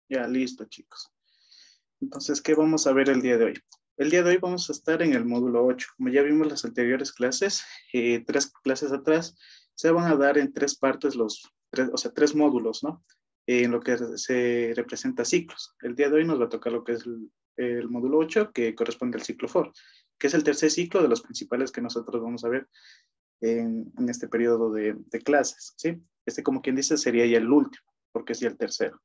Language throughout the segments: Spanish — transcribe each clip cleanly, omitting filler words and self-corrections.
Ya, listo, chicos. Entonces, ¿qué vamos a ver el día de hoy? El día de hoy vamos a estar en el módulo 8. Como ya vimos las anteriores clases, 3 clases atrás, se van a dar en 3 partes o sea, 3 módulos, ¿no? En lo que se representa ciclos. El día de hoy nos va a tocar lo que es el módulo 8, que corresponde al ciclo FOR, que es el tercer ciclo de los principales que nosotros vamos a ver en este periodo de clases, ¿sí? Este, como quien dice, sería ya el último, porque es ya el tercero.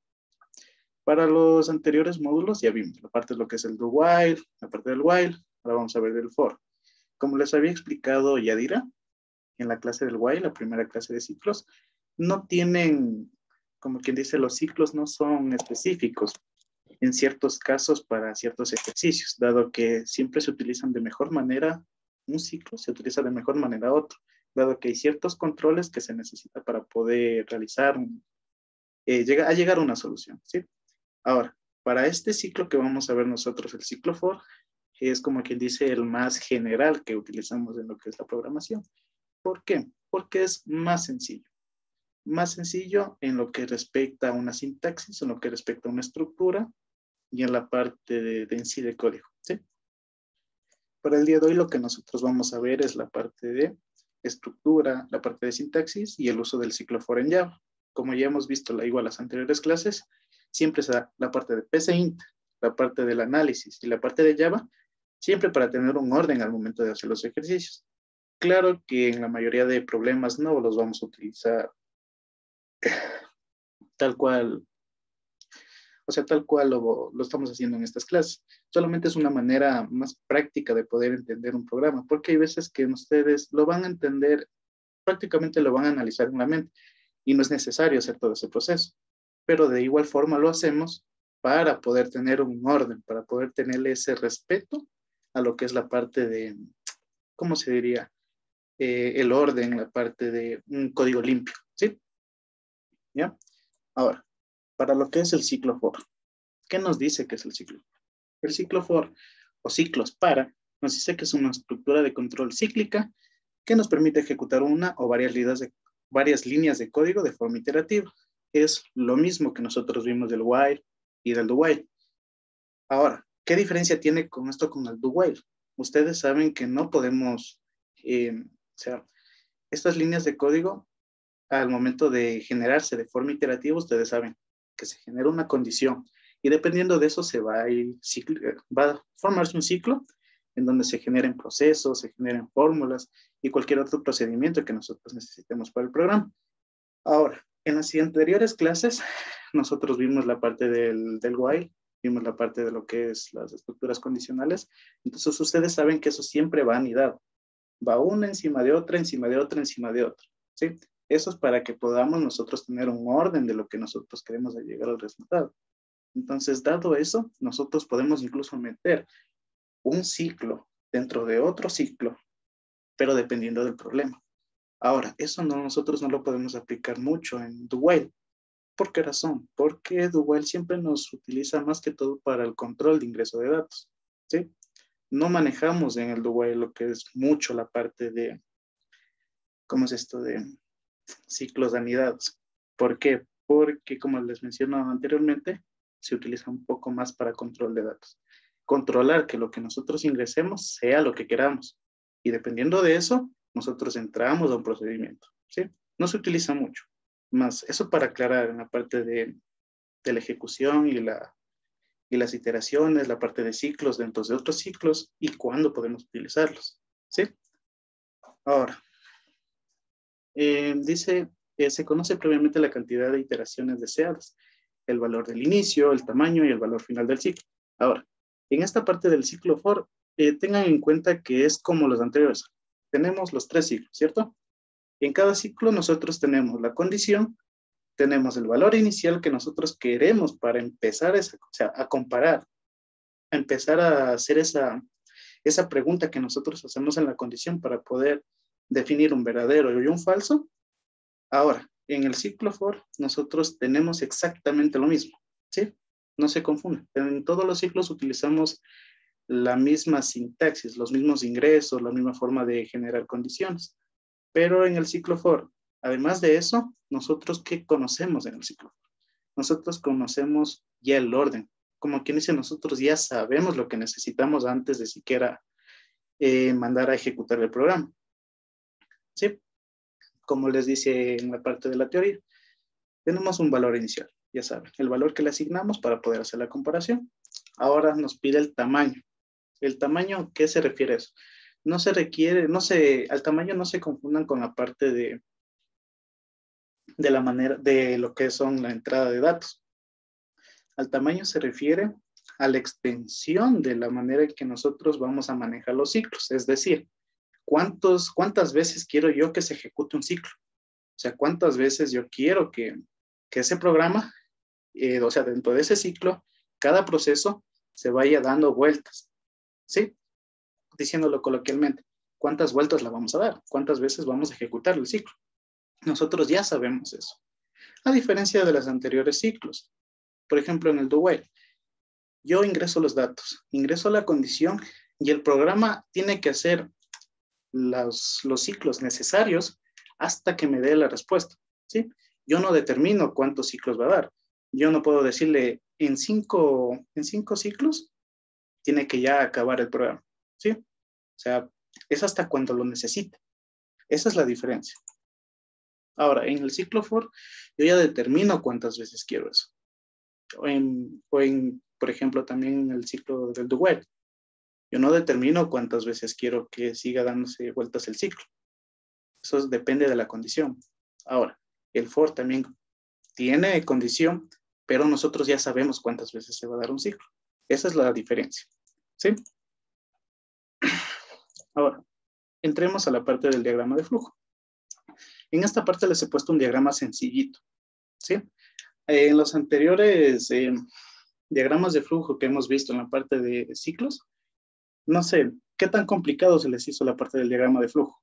Para los anteriores módulos ya vimos la parte de lo que es el do while, la parte del while, ahora vamos a ver el for. Como les había explicado Yadira en la clase del while, la primera clase de ciclos, no tienen, como quien dice, los ciclos no son específicos en ciertos casos para ciertos ejercicios, dado que siempre se utilizan de mejor manera un ciclo, se utiliza de mejor manera otro, dado que hay ciertos controles que se necesita para poder realizar, llegar a una solución, ¿sí? Ahora, para este ciclo que vamos a ver nosotros, el ciclo for, es como quien dice el más general que utilizamos en lo que es la programación. ¿Por qué? Porque es más sencillo. Más sencillo en lo que respecta a una sintaxis, en lo que respecta a una estructura y en la parte de en sí de código, ¿sí? Para el día de hoy lo que nosotros vamos a ver es la parte de estructura, la parte de sintaxis y el uso del ciclo for en Java. Como ya hemos visto igual las anteriores clases, siempre se da la parte de PCInt, la parte del análisis y la parte de Java, siempre para tener un orden al momento de hacer los ejercicios. Claro que en la mayoría de problemas no los vamos a utilizar tal cual, o sea, tal cual lo estamos haciendo en estas clases. Solamente es una manera más práctica de poder entender un programa, porque hay veces que ustedes lo van a entender, prácticamente lo van a analizar en la mente y no es necesario hacer todo ese proceso. Pero de igual forma lo hacemos para poder tener un orden, para poder tenerle ese respeto a lo que es la parte de, ¿cómo se diría? El orden, la parte de un código limpio, ¿sí? ¿Ya? Ahora, para lo que es el ciclo for, ¿qué nos dice que es el ciclo? El ciclo for, o ciclos para, nos dice que es una estructura de control cíclica que nos permite ejecutar una o varias líneas de código de forma iterativa. Es lo mismo que nosotros vimos del while y del do while. Ahora, ¿qué diferencia tiene con esto con el do while? Ustedes saben que no podemos, o sea, estas líneas de código, al momento de generarse de forma iterativa, ustedes saben que se genera una condición y dependiendo de eso va a formarse un ciclo en donde se generen procesos, se generen fórmulas y cualquier otro procedimiento que nosotros necesitemos para el programa. Ahora, en las anteriores clases, nosotros vimos la parte del while, vimos la parte de lo que es las estructuras condicionales. Entonces, ustedes saben que eso siempre va anidado. Va una encima de otra, encima de otra, encima de otra. ¿Sí? Eso es para que podamos nosotros tener un orden de lo que nosotros queremos llegar al resultado. Entonces, dado eso, nosotros podemos incluso meter un ciclo dentro de otro ciclo, pero dependiendo del problema. Ahora, eso nosotros no lo podemos aplicar mucho en do while. ¿Por qué razón? Porque do while siempre nos utiliza más que todo para el control de ingreso de datos, ¿sí? No manejamos en el do while lo que es mucho la parte de, ¿cómo es esto? De ciclos anidados. ¿Por qué? Porque, como les mencionaba anteriormente, se utiliza un poco más para control de datos. Controlar que lo que nosotros ingresemos sea lo que queramos. Y dependiendo de eso, nosotros entramos a un procedimiento, ¿sí? No se utiliza mucho. Más eso para aclarar en la parte de la ejecución y las iteraciones, la parte de ciclos dentro de otros ciclos y cuándo podemos utilizarlos, ¿sí? Ahora, dice, se conoce previamente la cantidad de iteraciones deseadas, el valor del inicio, el tamaño y el valor final del ciclo. Ahora, en esta parte del ciclo for, tengan en cuenta que es como los anteriores. Tenemos los 3 ciclos, ¿cierto? En cada ciclo nosotros tenemos la condición, tenemos el valor inicial que nosotros queremos para empezar a comparar, a empezar a hacer esa pregunta que nosotros hacemos en la condición para poder definir un verdadero y un falso. Ahora, en el ciclo for, nosotros tenemos exactamente lo mismo, ¿sí? No se confunde. En todos los ciclos utilizamos la misma sintaxis, los mismos ingresos, la misma forma de generar condiciones. Pero en el ciclo for, además de eso, nosotros, ¿qué conocemos en el ciclo for? Nosotros conocemos ya el orden. Como quien dice, nosotros ya sabemos lo que necesitamos antes de siquiera mandar a ejecutar el programa. ¿Sí? Como les dice en la parte de la teoría, tenemos un valor inicial, ya saben, el valor que le asignamos para poder hacer la comparación. Ahora nos pide el tamaño. ¿El tamaño, qué se refiere a eso? No se requiere, al tamaño no se confundan con la parte de la manera, de lo que son la entrada de datos. Al tamaño se refiere a la extensión de la manera en que nosotros vamos a manejar los ciclos. Es decir, ¿cuántas veces quiero yo que se ejecute un ciclo? O sea, ¿cuántas veces yo quiero que ese programa, o sea, dentro de ese ciclo, cada proceso se vaya dando vueltas? ¿Sí? Diciéndolo coloquialmente, ¿cuántas vueltas la vamos a dar? ¿Cuántas veces vamos a ejecutar el ciclo? Nosotros ya sabemos eso. A diferencia de los anteriores ciclos. Por ejemplo, en el do while, yo ingreso los datos, ingreso la condición y el programa tiene que hacer los ciclos necesarios hasta que me dé la respuesta, ¿sí? Yo no determino cuántos ciclos va a dar. Yo no puedo decirle en cinco ciclos tiene que ya acabar el programa, ¿sí? O sea, es hasta cuando lo necesite. Esa es la diferencia. Ahora, en el ciclo for, yo ya determino cuántas veces quiero eso. Por ejemplo, también en el ciclo del do while. Yo no determino cuántas veces quiero que siga dándose vueltas el ciclo. Eso depende de la condición. Ahora, el for también tiene condición, pero nosotros ya sabemos cuántas veces se va a dar un ciclo. Esa es la diferencia. ¿Sí? Ahora, entremos a la parte del diagrama de flujo. En esta parte les he puesto un diagrama sencillito. ¿Sí? En los anteriores diagramas de flujo que hemos visto en la parte de ciclos, no sé, ¿qué tan complicado se les hizo la parte del diagrama de flujo?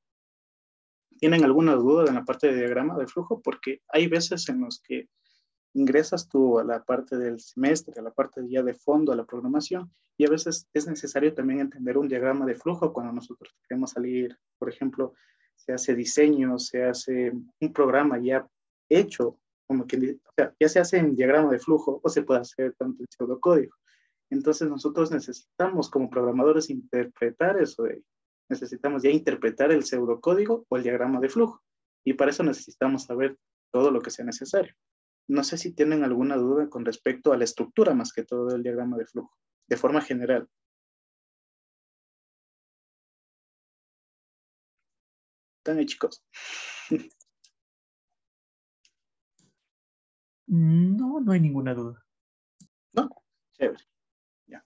¿Tienen alguna duda en la parte de diagrama de flujo? Porque hay veces en los que ingresas tú a la parte del semestre, a la parte ya de fondo, a la programación, y a veces es necesario también entender un diagrama de flujo cuando nosotros queremos salir, por ejemplo, se hace diseño, se hace un programa ya hecho, como que, o sea, ya se hace en diagrama de flujo o se puede hacer tanto en pseudocódigo. Entonces nosotros necesitamos como programadores interpretar eso necesitamos ya interpretar el pseudocódigo o el diagrama de flujo. Y para eso necesitamos saber todo lo que sea necesario. No sé si tienen alguna duda con respecto a la estructura más que todo del diagrama de flujo, de forma general. ¿Están ahí, chicos? No, no hay ninguna duda. ¿No? Chévere. Ya.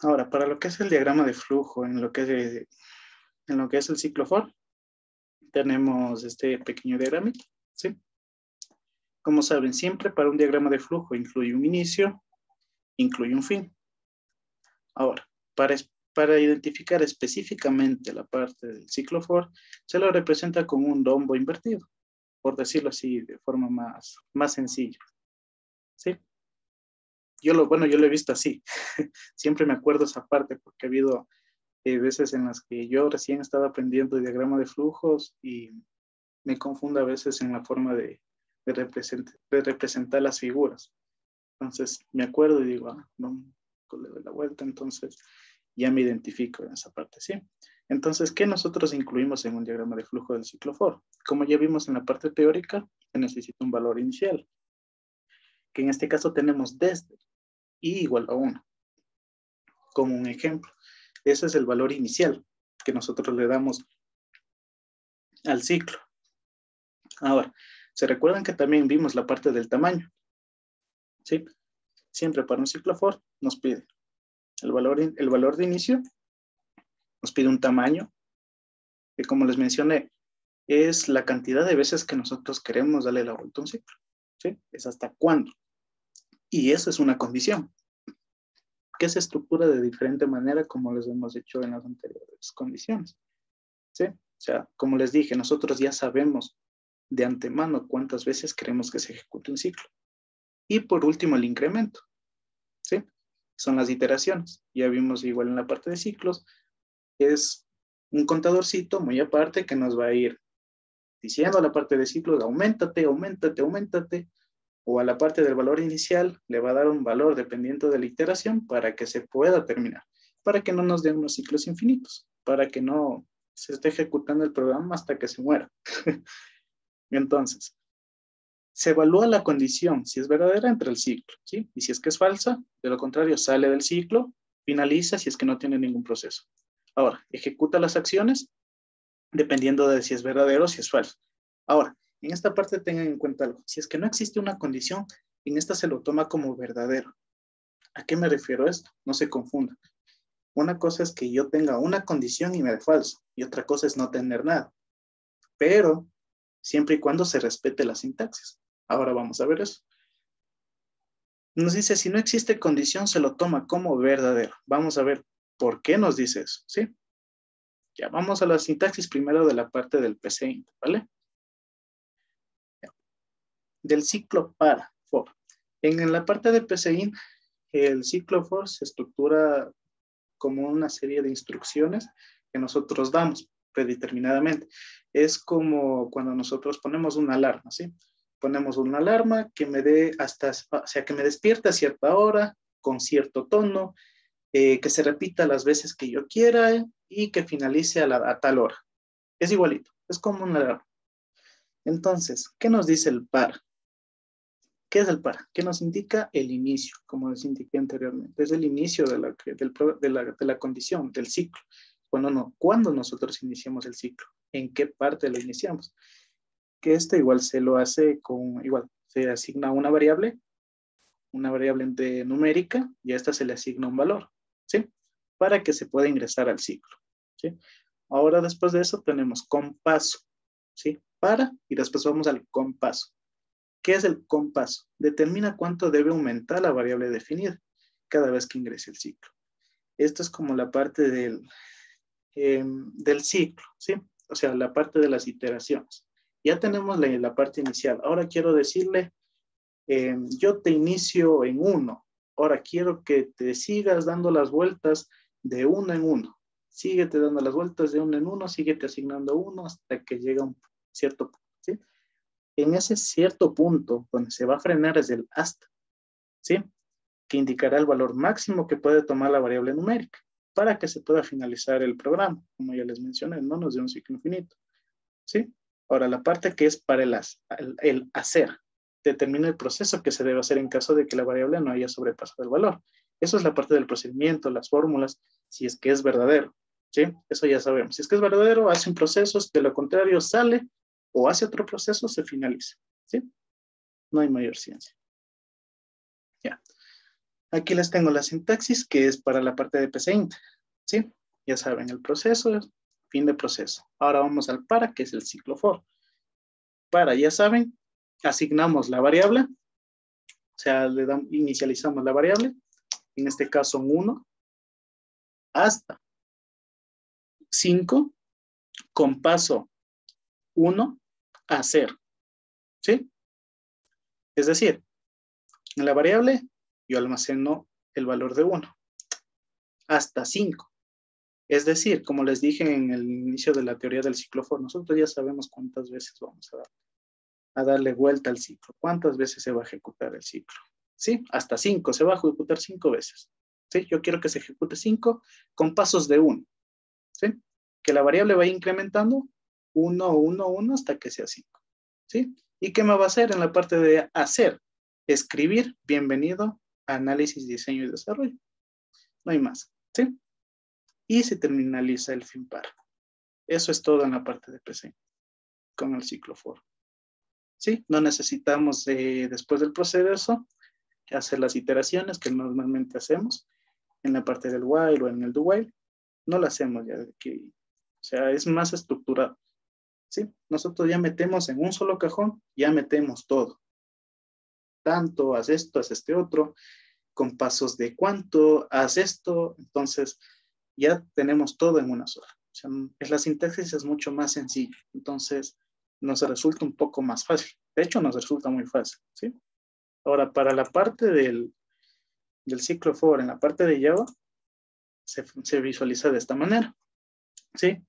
Ahora, para lo que es el diagrama de flujo, en lo que es el ciclo for, tenemos este pequeño diagrama, ¿sí? Como saben, siempre para un diagrama de flujo incluye un inicio, incluye un fin. Ahora, para identificar específicamente la parte del ciclo for, se lo representa con un rombo invertido, por decirlo así, de forma más sencilla. ¿Sí? Yo lo he visto así. Siempre me acuerdo esa parte porque ha habido veces en las que yo recién estaba aprendiendo el diagrama de flujos y me confundo a veces en la forma de representar las figuras. Entonces me acuerdo y digo, no, le doy la vuelta, entonces ya me identifico en esa parte, ¿sí? Entonces, ¿qué nosotros incluimos en un diagrama de flujo del ciclo for? Como ya vimos en la parte teórica, se necesita un valor inicial, que en este caso tenemos desde i igual a 1, como un ejemplo. Ese es el valor inicial que nosotros le damos al ciclo. Ahora, ¿se recuerdan que también vimos la parte del tamaño? ¿Sí? Siempre para un ciclo for nos pide el valor de inicio, nos pide un tamaño, que como les mencioné, es la cantidad de veces que nosotros queremos darle la vuelta a un ciclo. ¿Sí? Es hasta cuándo. Y eso es una condición, que se estructura de diferente manera como les hemos dicho en las anteriores condiciones. ¿Sí? O sea, como les dije, nosotros ya sabemos de antemano cuántas veces queremos que se ejecute un ciclo. Y por último, el incremento. ¿Sí? Son las iteraciones. Ya vimos igual en la parte de ciclos, es un contadorcito muy aparte que nos va a ir diciendo a la parte de ciclos, auméntate, auméntate, auméntate, o a la parte del valor inicial le va a dar un valor dependiendo de la iteración para que se pueda terminar, para que no nos den unos ciclos infinitos, para que no se esté ejecutando el programa hasta que se muera. Entonces, se evalúa la condición, si es verdadera, entra el ciclo, ¿sí? Y si es que es falsa, de lo contrario, sale del ciclo, finaliza si es que no tiene ningún proceso. Ahora, ejecuta las acciones dependiendo de si es verdadero o si es falso. Ahora, en esta parte tengan en cuenta algo. Si es que no existe una condición, en esta se lo toma como verdadero. ¿A qué me refiero a esto? No se confundan. Una cosa es que yo tenga una condición y me dé falso, y otra cosa es no tener nada. Pero siempre y cuando se respete la sintaxis. Ahora vamos a ver eso. Nos dice, si no existe condición, se lo toma como verdadero. Vamos a ver por qué nos dice eso, ¿sí? Ya, vamos a la sintaxis primero de la parte del PCInt, ¿vale? Ya. Del ciclo para, for. En la parte de PCInt, el ciclo for se estructura como una serie de instrucciones que nosotros damos predeterminadamente. Es como cuando nosotros ponemos una alarma, ¿sí? Ponemos una alarma que me dé o sea, que me despierte a cierta hora, con cierto tono, que se repita las veces que yo quiera y que finalice a tal hora. Es igualito, es como una alarma. Entonces, ¿qué nos dice el para? ¿Qué es el para? ¿Qué nos indica? El inicio, como les indiqué anteriormente. Es el inicio de la condición, del ciclo. Cuando nosotros iniciamos el ciclo, ¿en qué parte lo iniciamos? Que esto igual se lo hace se asigna una variable numérica, y a esta se le asigna un valor, ¿sí? Para que se pueda ingresar al ciclo, ¿sí? Ahora después de eso tenemos compaso, ¿sí? Para, y después vamos al compaso. ¿Qué es el compaso? Determina cuánto debe aumentar la variable definida cada vez que ingrese el ciclo. Esto es como la parte del ciclo, ¿sí? O sea, la parte de las iteraciones. Ya tenemos la parte inicial. Ahora quiero decirle, yo te inicio en 1. Ahora quiero que te sigas dando las vueltas de 1 en 1. Síguete dando las vueltas de 1 en 1, síguete asignando 1 hasta que llega a un cierto punto, ¿sí? En ese cierto punto donde se va a frenar es el hasta, ¿sí? Que indicará el valor máximo que puede tomar la variable numérica para que se pueda finalizar el programa, como ya les mencioné, no nos dé un ciclo infinito, ¿sí? Ahora, la parte que es para el hacer, determina el proceso que se debe hacer en caso de que la variable no haya sobrepasado el valor. Eso es la parte del procedimiento, las fórmulas, si es que es verdadero, ¿sí? Eso ya sabemos. Si es que es verdadero, hace un proceso, de lo contrario sale o hace otro proceso, se finaliza, ¿sí? No hay mayor ciencia. Ya. Aquí les tengo la sintaxis, que es para la parte de PCInt, ¿sí? Ya saben, el proceso, fin de proceso. Ahora vamos al para, que es el ciclo for. Para, ya saben, asignamos la variable, o sea, inicializamos la variable, en este caso 1, hasta 5, con paso 1 a 0, ¿sí? Es decir, en la variable yo almaceno el valor de 1, hasta 5. Es decir, como les dije en el inicio de la teoría del ciclo for, nosotros ya sabemos cuántas veces vamos a darle vuelta al ciclo, cuántas veces se va a ejecutar el ciclo, ¿sí? Hasta 5, se va a ejecutar 5 veces, ¿sí? Yo quiero que se ejecute 5 con pasos de 1, ¿sí? Que la variable vaya incrementando 1, 1, 1 hasta que sea 5, ¿sí? ¿Y qué me va a hacer en la parte de hacer? Escribir, bienvenido a análisis, diseño y desarrollo. No hay más, ¿sí? Y se terminaliza el fin para. Eso es todo en la parte de PC con el ciclo for. ¿Sí? No necesitamos, después del proceso, hacer las iteraciones que normalmente hacemos en la parte del while o en el do while. No lo hacemos ya de aquí. O sea, es más estructurado, ¿sí? Nosotros ya metemos en un solo cajón, ya metemos todo. Tanto, haz esto, haz este otro, con pasos de cuánto, haz esto. Entonces, ya tenemos todo en una sola. O sea, la sintaxis es mucho más sencilla. Entonces, nos resulta un poco más fácil. De hecho, nos resulta muy fácil, ¿sí? Ahora, para la parte del ciclo for, en la parte de Java, se visualiza de esta manera, ¿sí?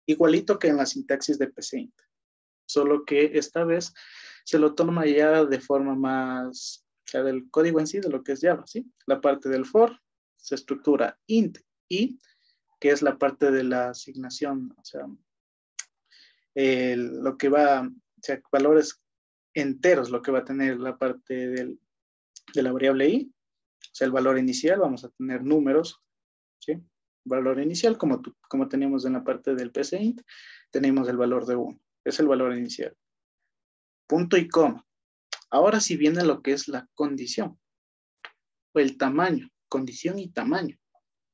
Igualito que en la sintaxis de PCInt, solo que esta vez se lo toma ya de forma más, o sea, del código en sí, de lo que es Java, ¿sí? La parte del for se estructura int i, que es la parte de la asignación, o sea, lo que va, o sea, valores enteros, lo que va a tener la parte de la variable i, o sea, el valor inicial, vamos a tener números, ¿sí? Valor inicial, como teníamos en la parte del PCInt, tenemos el valor de 1, es el valor inicial. Punto y coma. Ahora sí viene lo que es la condición, o el tamaño, condición y tamaño.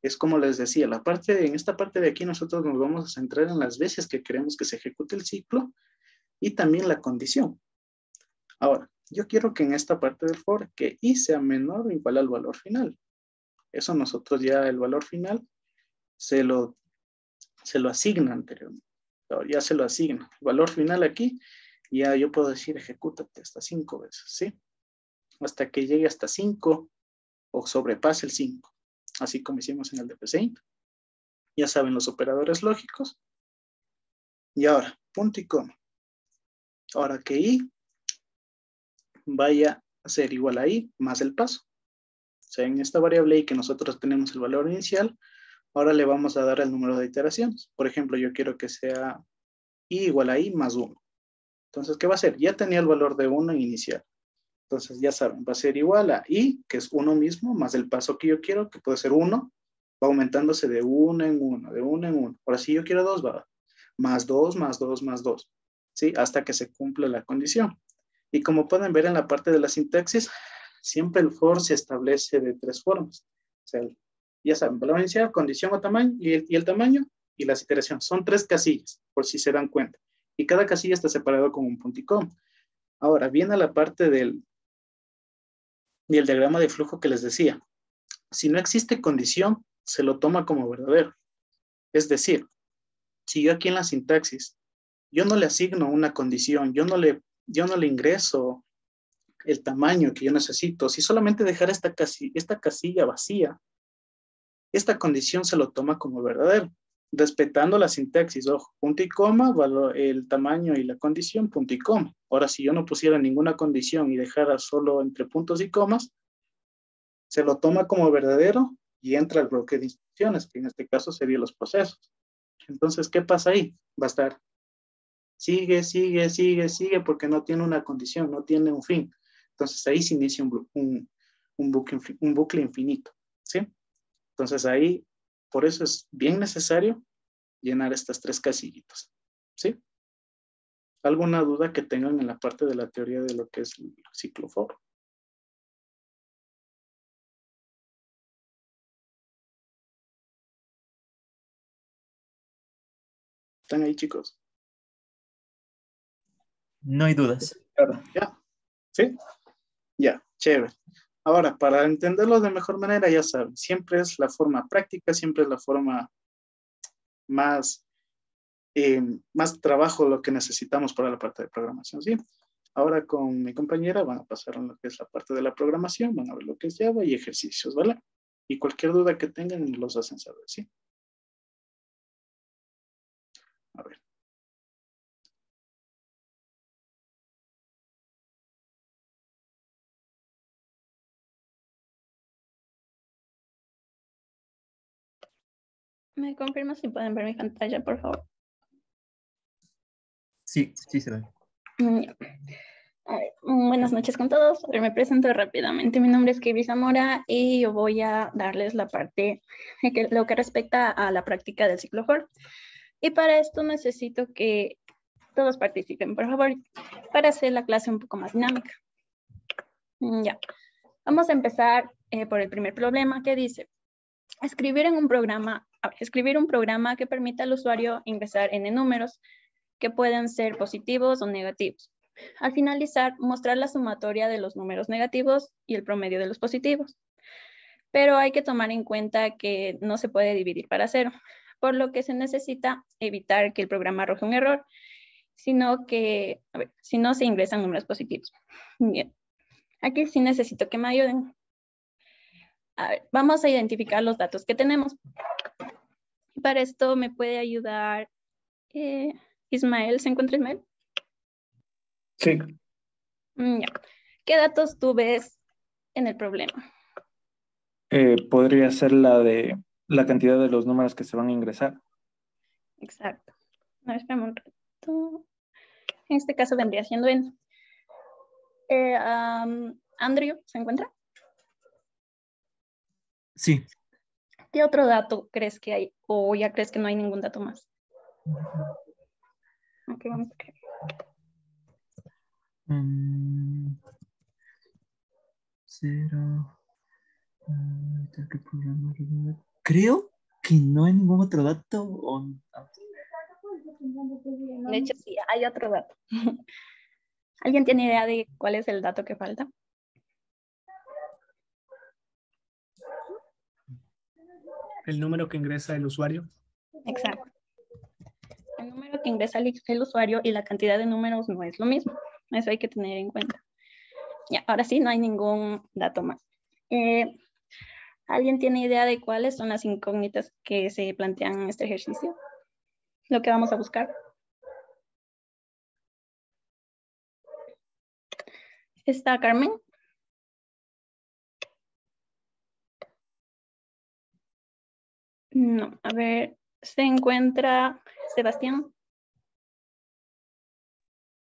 Es como les decía, en esta parte de aquí nosotros nos vamos a centrar en las veces que queremos que se ejecute el ciclo y también la condición. Ahora, yo quiero que en esta parte del for, que i sea menor o igual al valor final. Eso nosotros ya el valor final se lo asigna anteriormente. Ya se lo asigna. El valor final aquí, ya yo puedo decir ejecútate hasta 5 veces, ¿sí? Hasta que llegue hasta 5 o sobrepase el 5. Así como hicimos en el de PCInt. Ya saben los operadores lógicos. Y ahora, punto y coma. Ahora que i vaya a ser igual a i más el paso. O sea, en esta variable i que nosotros tenemos el valor inicial, ahora le vamos a dar el número de iteraciones. Por ejemplo, yo quiero que sea i igual a i más 1. Entonces, ¿qué va a ser? Ya tenía el valor de 1 inicial. Entonces, ya saben, va a ser igual a i, que es 1 mismo, más el paso que yo quiero, que puede ser 1, va aumentándose de 1 en 1, de 1 en 1. Ahora, si yo quiero 2, va más 2, más 2, más 2, ¿sí? Hasta que se cumpla la condición. Y como pueden ver en la parte de la sintaxis, siempre el for se establece de 3 formas. O sea, ya saben, valor inicial, condición o tamaño, y el tamaño y las iteraciones. Son 3 casillas, por si se dan cuenta. Y cada casilla está separado con un punto y coma. Ahora, viene la parte del diagrama de flujo que les decía. Si no existe condición, se lo toma como verdadero. Es decir, si yo aquí en la sintaxis, yo no le asigno una condición, yo no le ingreso el tamaño que yo necesito, si solamente dejar esta casilla vacía, esta condición se lo toma como verdadero, respetando la sintaxis, ojo, punto y coma, el tamaño y la condición, punto y coma. Ahora, si yo no pusiera ninguna condición y dejara solo entre puntos y comas, se lo toma como verdadero y entra al bloque de instrucciones, que en este caso serían los procesos. Entonces, ¿qué pasa ahí? Va a estar sigue, sigue, sigue, sigue, porque no tiene una condición, no tiene un fin. Entonces ahí se inicia un bucle infinito, ¿sí? Entonces ahí, por eso es bien necesario llenar estas 3 casillitas, ¿sí? ¿Alguna duda que tengan en la parte de la teoría de lo que es el ciclo for? ¿Están ahí, chicos? No hay dudas. Claro, ya, ¿sí? Ya, chévere. Ahora, para entenderlo de mejor manera, ya saben, siempre es la forma práctica, siempre es la forma más más trabajo lo que necesitamos para la parte de programación, ¿sí? Ahora con mi compañera van a pasar a lo que es la parte de la programación, van a ver lo que es Java y ejercicios, ¿vale? Y cualquier duda que tengan los hacen saber, ¿sí? A ver. ¿Me confirma si pueden ver mi pantalla, por favor? Sí, sí se ve. A ver, buenas noches con todos. A ver, me presento rápidamente. Mi nombre es Kibri Zamora y yo voy a darles la parte de lo que respecta a la práctica del ciclo for. Y para esto necesito que todos participen, por favor, para hacer la clase un poco más dinámica. Ya. Vamos a empezar por el primer problema que dice: escribir un programa que permita al usuario ingresar n números que pueden ser positivos o negativos. Al finalizar, mostrar la sumatoria de los números negativos y el promedio de los positivos. Pero hay que tomar en cuenta que no se puede dividir para 0, por lo que se necesita evitar que el programa arroje un error, sino que, si no se ingresan números positivos. Bien, aquí sí necesito que me ayuden. A ver, vamos a identificar los datos que tenemos. Para esto me puede ayudar Ismael. ¿Se encuentra Ismael? Sí. Ya. ¿Qué datos tú ves en el problema? Podría ser la de la cantidad de los números que se van a ingresar. Exacto. No, espérame un rato. En este caso vendría siendo en... Andrew, ¿se encuentra? Sí. ¿Qué otro dato crees que hay? ¿O ya crees que no hay ningún dato más? Ok, vamos a ver. Cero. Creo que no hay ningún otro dato. De hecho, sí, hay otro dato. ¿Alguien tiene idea de cuál es el dato que falta? El número que ingresa el usuario. Exacto. El número que ingresa el usuario y la cantidad de números no es lo mismo. Eso hay que tener en cuenta. Ya, ahora sí, no hay ningún dato más. ¿Alguien tiene idea de cuáles son las incógnitas que se plantean en este ejercicio? Lo que vamos a buscar. ¿Está Carmen? No, a ver, ¿se encuentra Sebastián?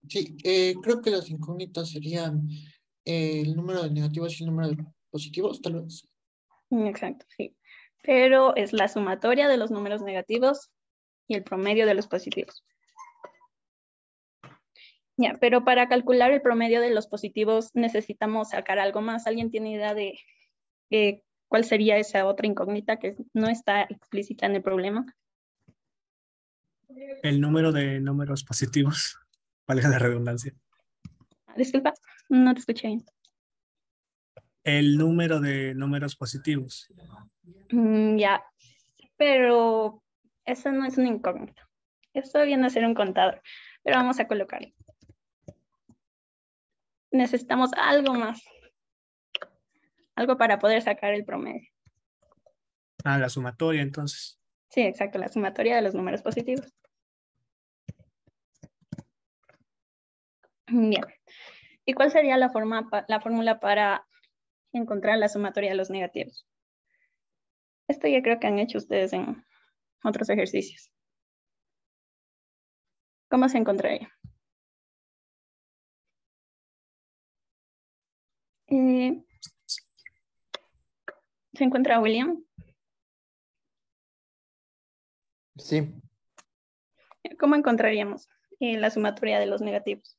Sí, creo que las incógnitas serían el número de negativos y el número de positivos, tal vez. Exacto, sí. Pero es la sumatoria de los números negativos y el promedio de los positivos. Ya, pero para calcular el promedio de los positivos necesitamos sacar algo más. ¿Alguien tiene idea de cuál sería esa otra incógnita que no está explícita en el problema? El número de números positivos. Valga la redundancia. Disculpa, no te escuché bien. El número de números positivos. Ya, pero eso no es una incógnita. Esto viene a ser un contador, pero vamos a colocarlo. Necesitamos algo más. Algo para poder sacar el promedio. Ah, la sumatoria, entonces. Sí, exacto, la sumatoria de los números positivos. Bien. ¿Y cuál sería la fórmula para encontrar la sumatoria de los negativos? Esto ya creo que han hecho ustedes en otros ejercicios. ¿Cómo se encontraría? ¿Se encuentra William? Sí, ¿Cómo encontraríamos la sumatoria de los negativos?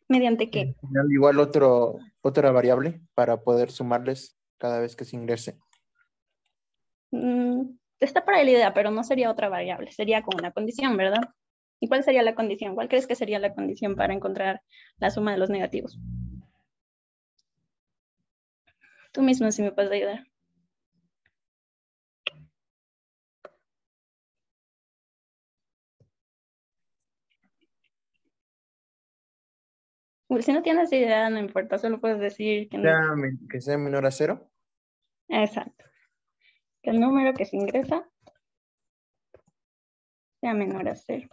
¿Mediante qué? al final igual otra variable para poder sumarles cada vez que se ingrese. Está por ahí la idea, pero no sería otra variable, sería con una condición, ¿verdad? ¿Y cuál sería la condición? ¿Cuál crees que sería la condición para encontrar la suma de los negativos? Tú mismo si me puedes ayudar. Si no tienes idea, no importa, solo puedes decir que no. Que sea menor a 0. Exacto. Que el número que se ingresa sea menor a 0.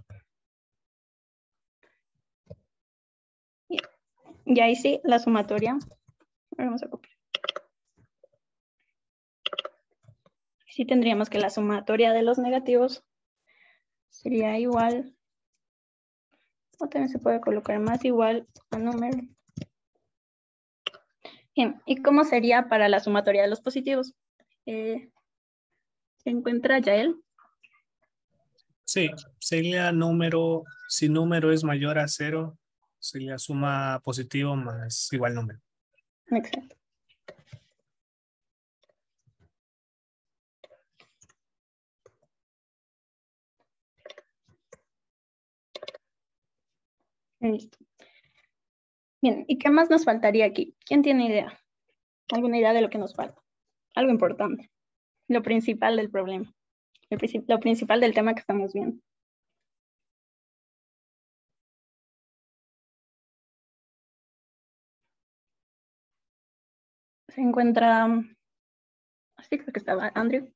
Y ahí sí, la sumatoria. Vamos a copiar. Sí tendríamos que la sumatoria de los negativos sería igual, o también se puede colocar más igual a número. Bien, ¿y cómo sería para la sumatoria de los positivos? ¿Se encuentra Yael? Sí, sería número, si número es mayor a 0, sería suma positivo más igual número. Exacto. Listo. Bien, ¿y qué más nos faltaría aquí? ¿Quién tiene idea? ¿Alguna idea de lo que nos falta? Algo importante. Lo principal del problema. Lo principal del tema que estamos viendo. Se encuentra, sí creo que estaba Andrew.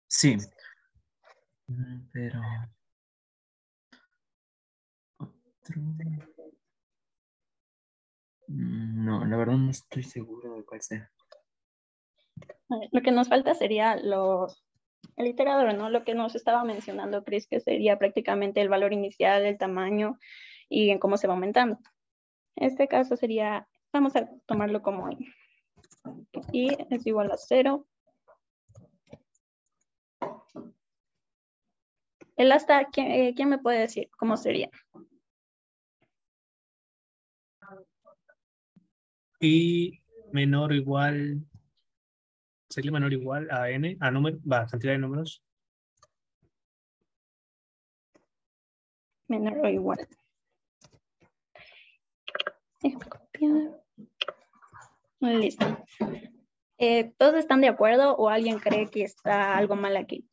Sí. Pero. No, la verdad no estoy seguro de cuál sea. Lo que nos falta sería el iterador, ¿no? Lo que nos estaba mencionando Chris, que sería prácticamente el valor inicial, el tamaño y en cómo se va aumentando. En este caso sería, vamos a tomarlo como y es igual a 0. El hasta, ¿quién me puede decir cómo sería? Y menor o igual, sería menor o igual a n, a número, cantidad de números. Menor o igual. Copiar. Listo. ¿Todos están de acuerdo o alguien cree que está algo mal aquí?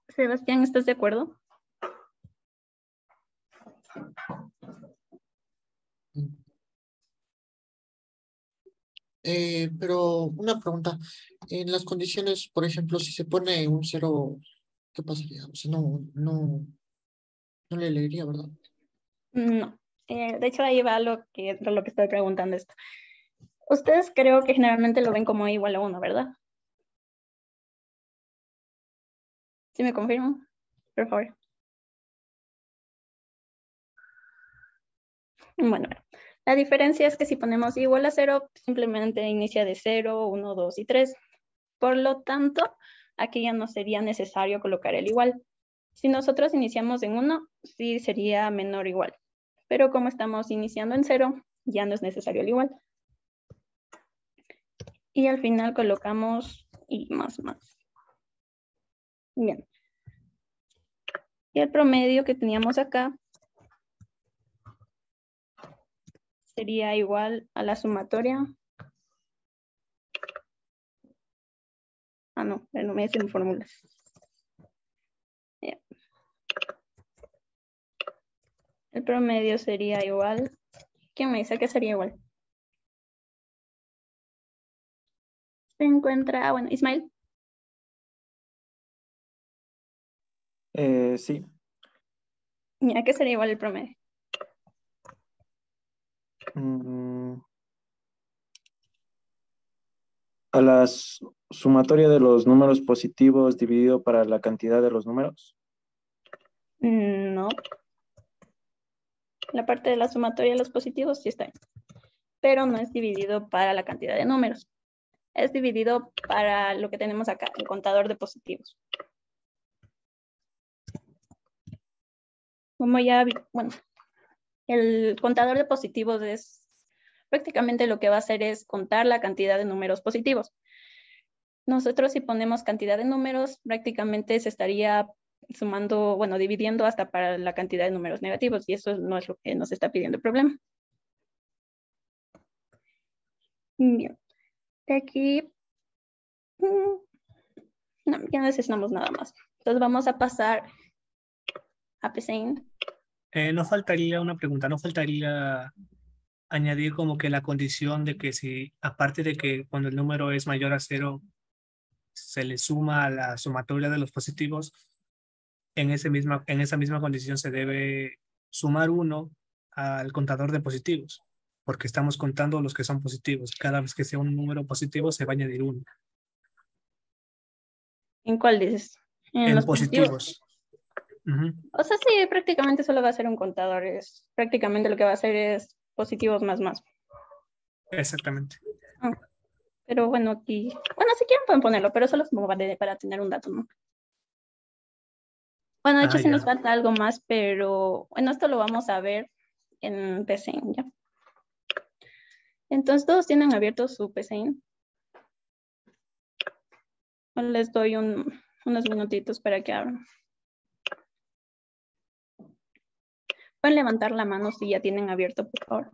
Sebastián, ¿estás de acuerdo? Pero una pregunta, en las condiciones, por ejemplo, si se pone un 0, ¿qué pasaría? O sea, no le leería, ¿verdad? No. De hecho, ahí va lo que estoy preguntando esto. Ustedes creo que generalmente lo ven como igual a 1, ¿verdad? ¿Sí me confirman? Por favor. Bueno, la diferencia es que si ponemos igual a 0, simplemente inicia de 0, 1, 2 y 3. Por lo tanto, aquí ya no sería necesario colocar el igual. Si nosotros iniciamos en 1, sí sería menor o igual. Pero como estamos iniciando en 0, ya no es necesario el igual. Y al final colocamos y más. Bien. Y el promedio que teníamos acá sería igual a la sumatoria. No me dicen fórmulas. Yeah. El promedio sería igual. ¿Quién me dice que sería igual? Se encuentra, bueno, Ismael. Sí. ¿A qué sería igual el promedio? A la sumatoria de los números positivos dividido para la cantidad de los números. No. La parte de la sumatoria de los positivos sí está ahí. Pero no es dividido para la cantidad de números. Es dividido para lo que tenemos acá, el contador de positivos. Como ya, bueno, el contador de positivos es prácticamente lo que va a hacer es contar la cantidad de números positivos. Nosotros si ponemos cantidad de números, prácticamente se estaría sumando, bueno, dividiendo hasta para la cantidad de números negativos y eso no es lo que nos está pidiendo el problema. Bien, de aquí no, ya necesitamos nada más. Entonces vamos a pasar a PCIN. No faltaría una pregunta, no faltaría añadir como que la condición de que si, aparte de que cuando el número es mayor a 0, se le suma a la sumatoria de los positivos, en esa misma condición se debe sumar 1 al contador de positivos, porque estamos contando los que son positivos. Cada vez que sea un número positivo se va a añadir 1. ¿En cuál dices? En En los positivos. Ujú. O sea, sí, prácticamente solo va a ser un contador. Prácticamente lo que va a hacer es positivos más. Exactamente. Pero bueno, aquí, bueno, si quieren pueden ponerlo, pero solo es como para tener un dato, ¿no? Bueno, de hecho sí Ya. nos falta algo más, pero bueno, esto lo vamos a ver en PCIN, ¿ya? Entonces, ¿todos tienen abierto su PCIN? Les doy unos minutitos para que abran. Pueden levantar la mano si ya tienen abierto, por favor.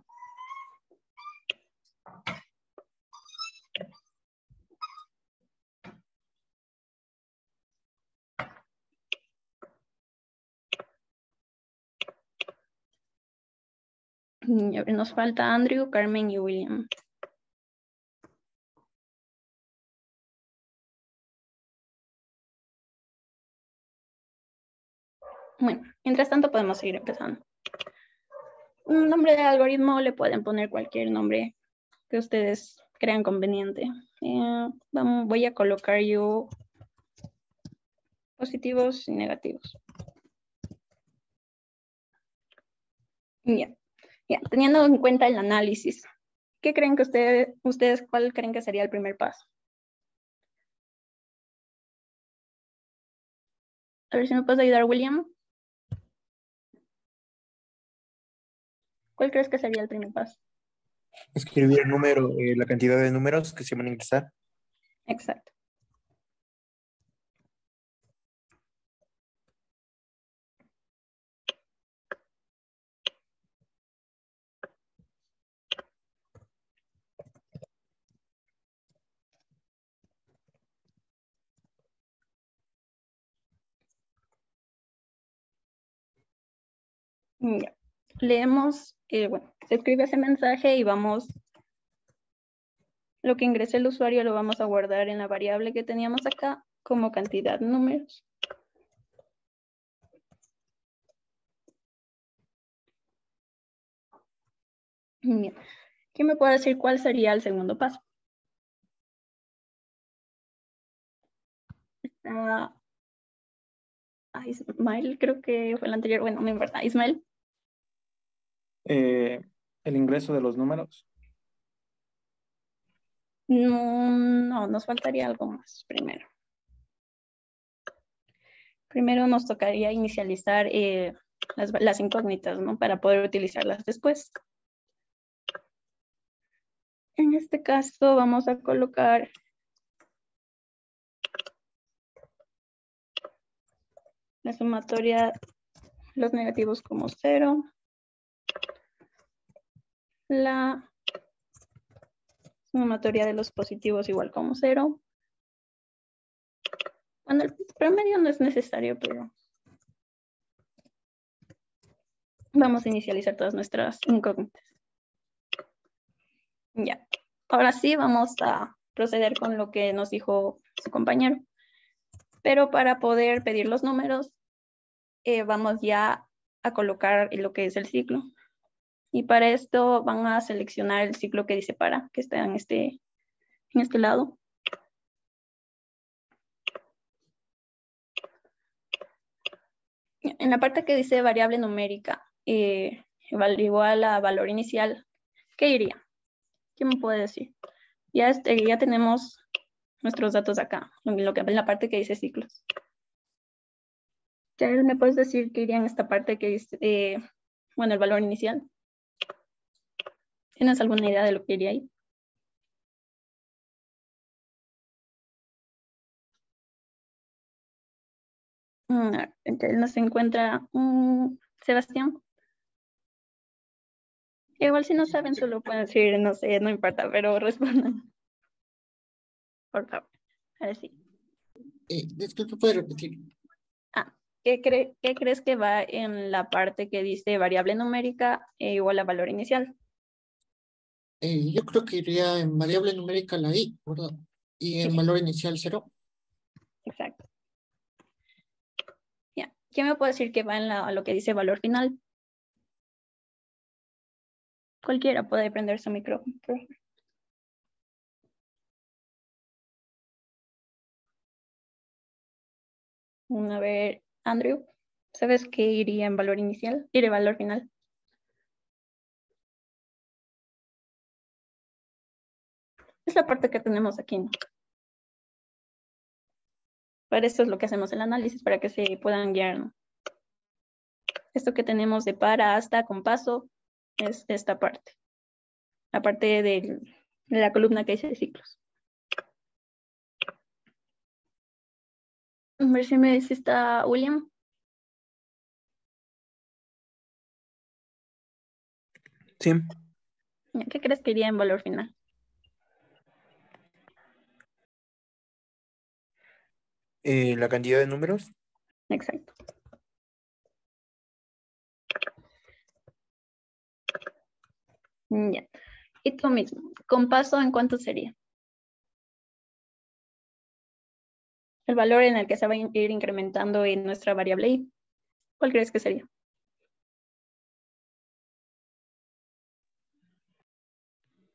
Nos falta Andrew, Carmen y William. Bueno, mientras tanto podemos seguir empezando. Un nombre de algoritmo le pueden poner cualquier nombre que ustedes crean conveniente. Voy a colocar yo positivos y negativos. Ya, teniendo en cuenta el análisis, ¿qué creen que ustedes cuál creen que sería el primer paso? A ver si me puedes ayudar, William. ¿Cuál crees que sería el primer paso? Escribir el número, la cantidad de números que se van a ingresar. Exacto. Ya. Leemos, bueno, se escribe ese mensaje y vamos, lo que ingrese el usuario lo vamos a guardar en la variable que teníamos acá como cantidad de números. Bien. ¿Quién me puede decir cuál sería el segundo paso? Ismael, creo que fue el anterior, bueno, no importa. Ismael. El ingreso de los números. No, nos faltaría algo más primero. Primero nos tocaría inicializar las incógnitas, ¿no? Para poder utilizarlas después. En este caso vamos a colocar la sumatoria, los negativos como 0, la sumatoria de los positivos igual como 0. Bueno, el promedio no es necesario, pero vamos a inicializar todas nuestras incógnitas. Ya, ahora sí vamos a proceder con lo que nos dijo su compañero. Pero para poder pedir los números, vamos ya a colocar lo que es el ciclo. Y para esto van a seleccionar el ciclo que dice para, que está en este lado. En la parte que dice variable numérica, igual a valor inicial, ¿qué iría? ¿Quién me puede decir? Ya tenemos nuestros datos acá, en la parte que dice ciclos. ¿Ya me puedes decir qué iría en esta parte que dice, bueno, el valor inicial? ¿Tienes alguna idea de lo que iría ahí? Entonces no se encuentra Sebastián. Igual si no saben, solo pueden decir, no sé, no importa, pero respondan. Por favor. A ver si. Disculpe, ¿puede repetir? ¿Qué crees que va en la parte que dice variable numérica igual a valor inicial? Yo creo que iría en variable numérica la i, ¿verdad? Y en Sí. valor inicial 0. Exacto. Ya. ¿Quién me puede decir que va en lo que dice valor final? Cualquiera puede prender su micrófono, por favor. A ver, Andrew, ¿sabes qué iría en valor inicial? Iría valor final. Es la parte que tenemos aquí, ¿no? Para eso es lo que hacemos el análisis, para que se puedan guiar, ¿no? Esto que tenemos de para hasta con paso es esta parte. La parte de la columna que dice ciclos. A ver si me dice está William. Sí. ¿Qué crees que iría en valor final? La cantidad de números. Exacto. Ya. Y tú mismo, con paso, ¿en cuánto sería? El valor en el que se va a ir incrementando en nuestra variable i. ¿Cuál crees que sería?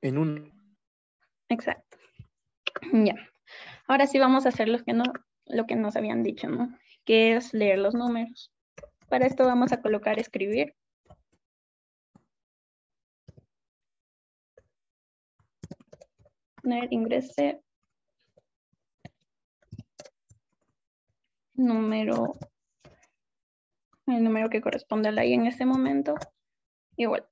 En un Exacto. Ya. Ahora sí vamos a hacer lo que nos habían dicho, ¿no? Que es leer los números. Para esto vamos a colocar escribir. Poner ingrese número, el número que corresponde a la I en este momento. Igual.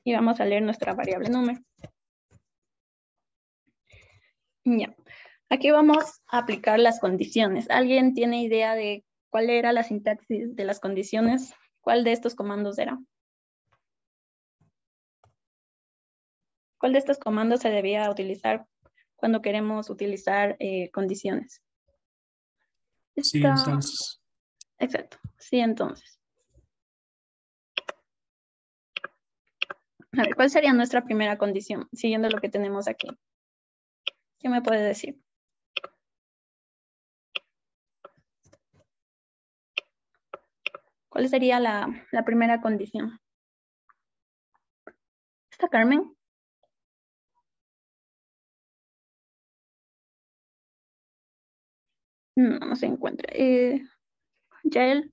Y vamos a leer nuestra variable número. Ya. Aquí vamos a aplicar las condiciones. ¿Alguien tiene idea de cuál era la sintaxis de las condiciones? ¿Cuál de estos comandos era? ¿Cuál de estos comandos se debía utilizar cuando queremos utilizar condiciones? Sí, entonces. Exacto. Sí, entonces. A ver, ¿cuál sería nuestra primera condición? Siguiendo lo que tenemos aquí. ¿Qué me puede decir? ¿Cuál sería la primera condición? ¿Está Carmen? No se encuentra. Yael.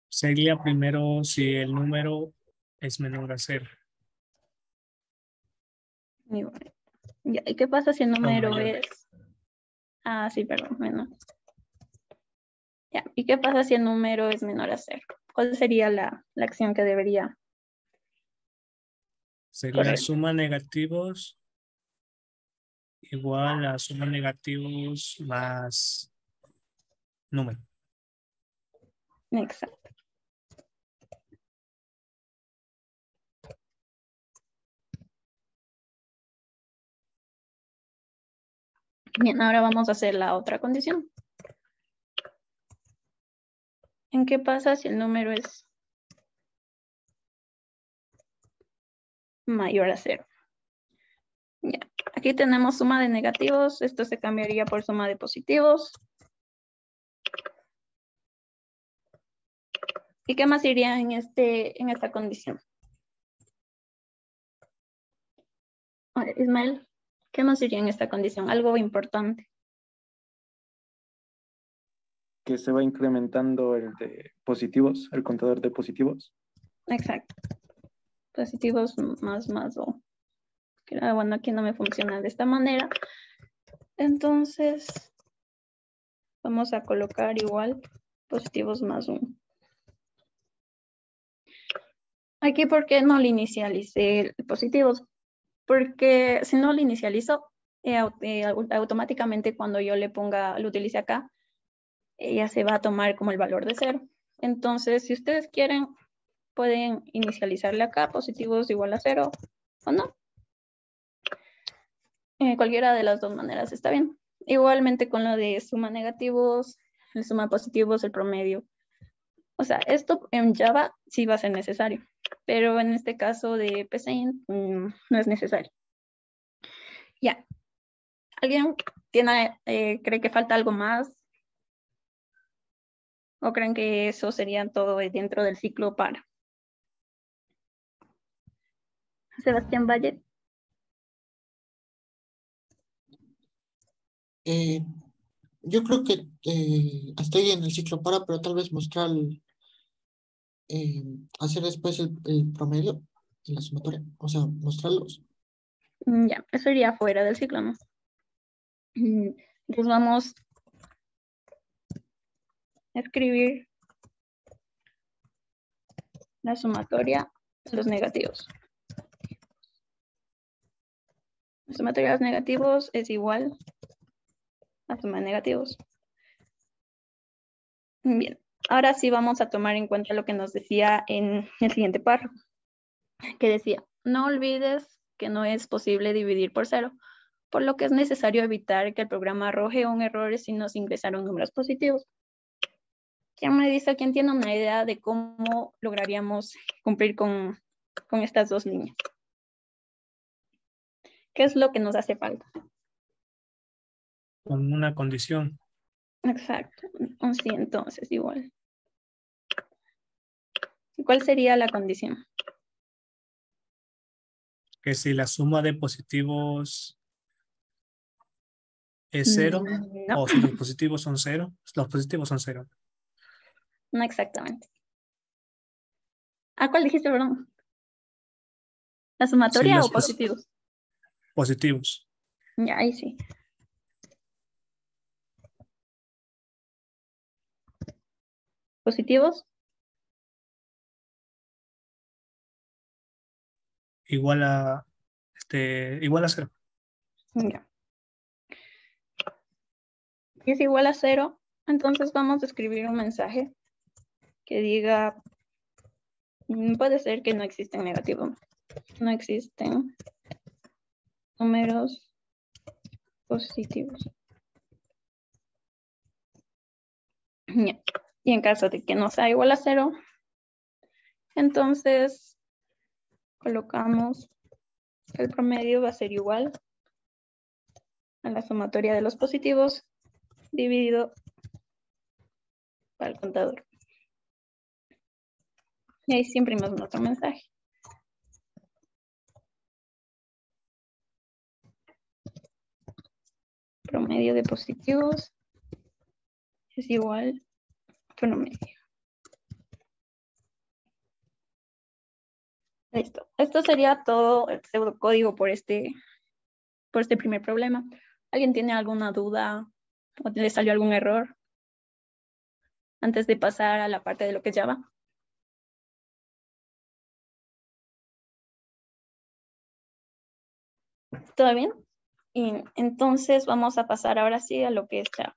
Sería primero si el número es menor a 0. Ya, ¿y qué pasa si el número mayor. es... Ah, sí, perdón, menor. Ya, ¿y qué pasa si el número es menor a 0? ¿Cuál sería la acción que debería Sería correr? suma negativos igual a suma negativos más número. Exacto. Bien, ahora vamos a hacer la otra condición. ¿En qué pasa si el número es mayor a 0? Ya, aquí tenemos suma de negativos. Esto se cambiaría por suma de positivos. ¿Y qué más iría en esta condición? Ismael, ¿qué más iría en esta condición? Algo importante. Que se va incrementando el de positivos, el contador de positivos. Exacto. Positivos más o. Bueno, aquí no me funciona de esta manera. Entonces, vamos a colocar igual positivos más 1. Aquí, ¿por qué no le inicialicé positivos? Porque si no le inicializo, automáticamente cuando yo le ponga, lo utilice acá, ella se va a tomar como el valor de 0. Entonces, si ustedes quieren, pueden inicializarle acá, positivos igual a 0 o no. Cualquiera de las dos maneras está bien. Igualmente con lo de suma negativos, el suma positivos, el promedio. O sea, esto en Java sí va a ser necesario, pero en este caso de PCInt no es necesario. Ya. ¿Alguien cree que falta algo más? ¿O creen que eso sería todo dentro del ciclo para? Sebastián Valle. Yo creo que hasta ahí en el ciclo para, pero tal vez mostrar, hacer después el promedio y la sumatoria, o sea, mostrarlos. Ya, eso iría fuera del ciclo, ¿no? Entonces vamos a escribir la sumatoria de los negativos. La sumatoria de los negativos es igual a suma de negativos. Bien, ahora sí vamos a tomar en cuenta lo que nos decía en el siguiente párrafo, que decía, no olvides que no es posible dividir por 0, por lo que es necesario evitar que el programa arroje un error si nos ingresaron números positivos. ¿Quién me dice, quién tiene una idea de cómo lograríamos cumplir con estas dos líneas? ¿Qué es lo que nos hace falta? Con una condición. Exacto. Un sí, entonces, igual. ¿Y cuál sería la condición? Que si la suma de positivos es 0, No, o si los positivos son 0, los positivos son 0. no exactamente. ¿A cuál dijiste, perdón? ¿La Si sumatoria los o positivos? positivos. Ya, ahí sí. ¿Positivos? Igual a, igual a 0. Ya. Si es igual a 0, entonces vamos a escribir un mensaje que diga, puede ser que no existen negativos. No existen números positivos. Ya. Y en caso de que no sea igual a 0, entonces colocamos que el promedio va a ser igual a la sumatoria de los positivos dividido para el contador. Y ahí sí imprimimos nuestro mensaje. Promedio de positivos es igual a promedio. Listo. Esto sería todo el pseudocódigo por este primer problema. ¿Alguien tiene alguna duda o le salió algún error antes de pasar a la parte de lo que es Java? ¿Todo bien? Y entonces vamos a pasar ahora sí a lo que es Java.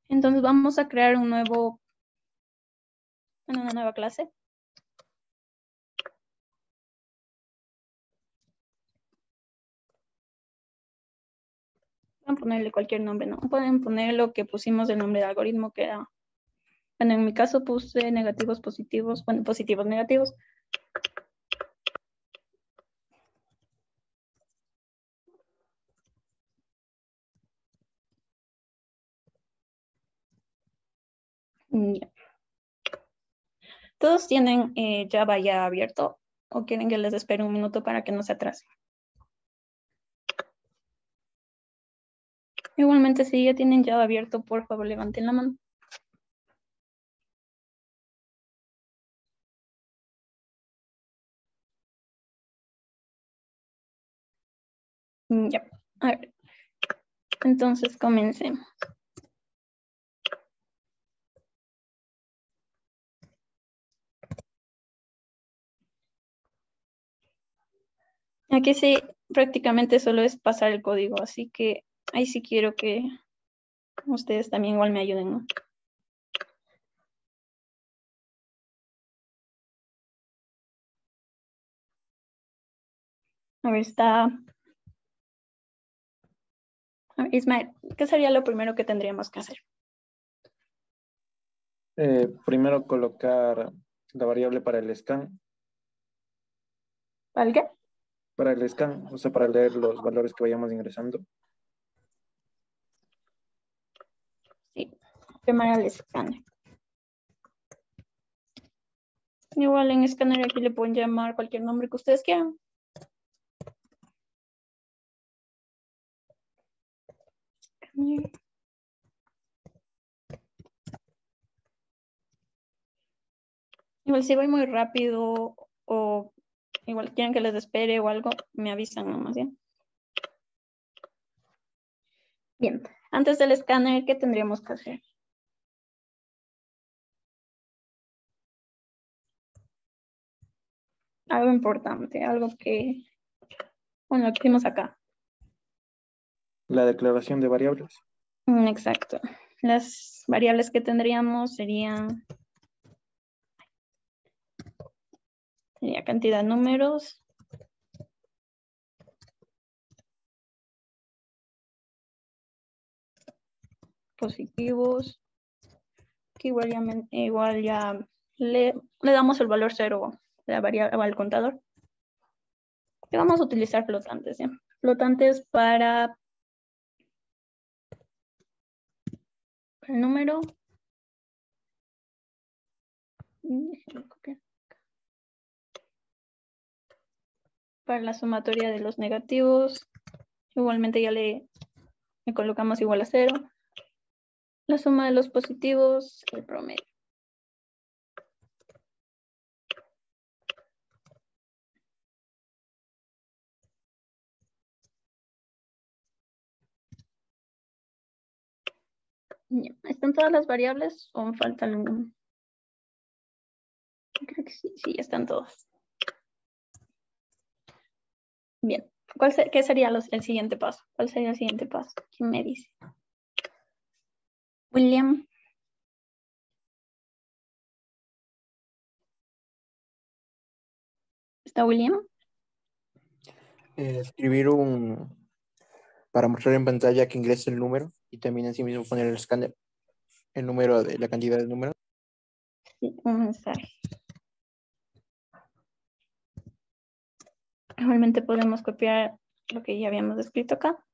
Entonces vamos a crear una nueva clase. Pueden ponerle cualquier nombre, ¿no? Pueden poner lo que pusimos el nombre de algoritmo, que era, bueno, en mi caso puse negativos, positivos, bueno, positivos, negativos. Ya. ¿Todos tienen Java ya abierto o quieren que les espere un minuto para que no se atrase? Igualmente, si ya tienen Java abierto, por favor levanten la mano. Ya, a ver. Entonces comencemos. Aquí sí, prácticamente solo es pasar el código, así que ahí sí quiero que ustedes también igual me ayuden, ¿no? A ver, está... A ver, Ismael, ¿qué sería lo primero que tendríamos que hacer? Primero colocar la variable para el scan. ¿Para qué? Para el scan, o sea, para leer los valores que vayamos ingresando. Sí, primero el escáner. Igual en escáner aquí le pueden llamar cualquier nombre que ustedes quieran. Igual si voy muy rápido o igual quieren que les espere o algo, me avisan nomás, ¿bien? Bien, antes del escáner, ¿qué tendríamos que hacer? Algo importante, algo que, bueno, lo que hicimos acá. La declaración de variables. Exacto. Las variables que tendríamos sería cantidad de números positivos, que igual ya le damos el valor 0 de la variable al contador. Y vamos a utilizar flotantes, ¿sí? Flotantes para el número. Para la sumatoria de los negativos, igualmente ya le colocamos igual a 0. La suma de los positivos, el promedio. ¿Están todas las variables o me falta alguna? Creo que sí, sí, están todas. Bien, ¿qué sería el siguiente paso? ¿Cuál sería el siguiente paso? ¿Quién me dice? William. ¿Está William? Escribir para mostrar en pantalla que ingrese el número y también en sí mismo poner el escáner, el número de la cantidad de números. Sí, un mensaje. Igualmente podemos copiar lo que ya habíamos escrito acá.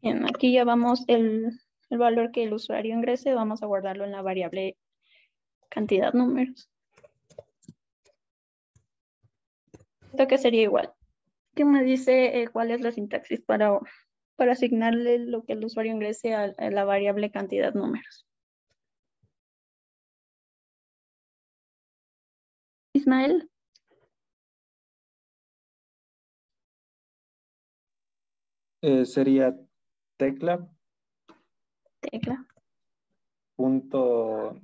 Bien, aquí ya vamos el valor que el usuario ingrese, vamos a guardarlo en la variable cantidad números. Esto que sería igual. ¿Qué me dice cuál es la sintaxis para asignarle lo que el usuario ingrese a la variable cantidad números? Ismael. Sería tecla. Tecla. Punto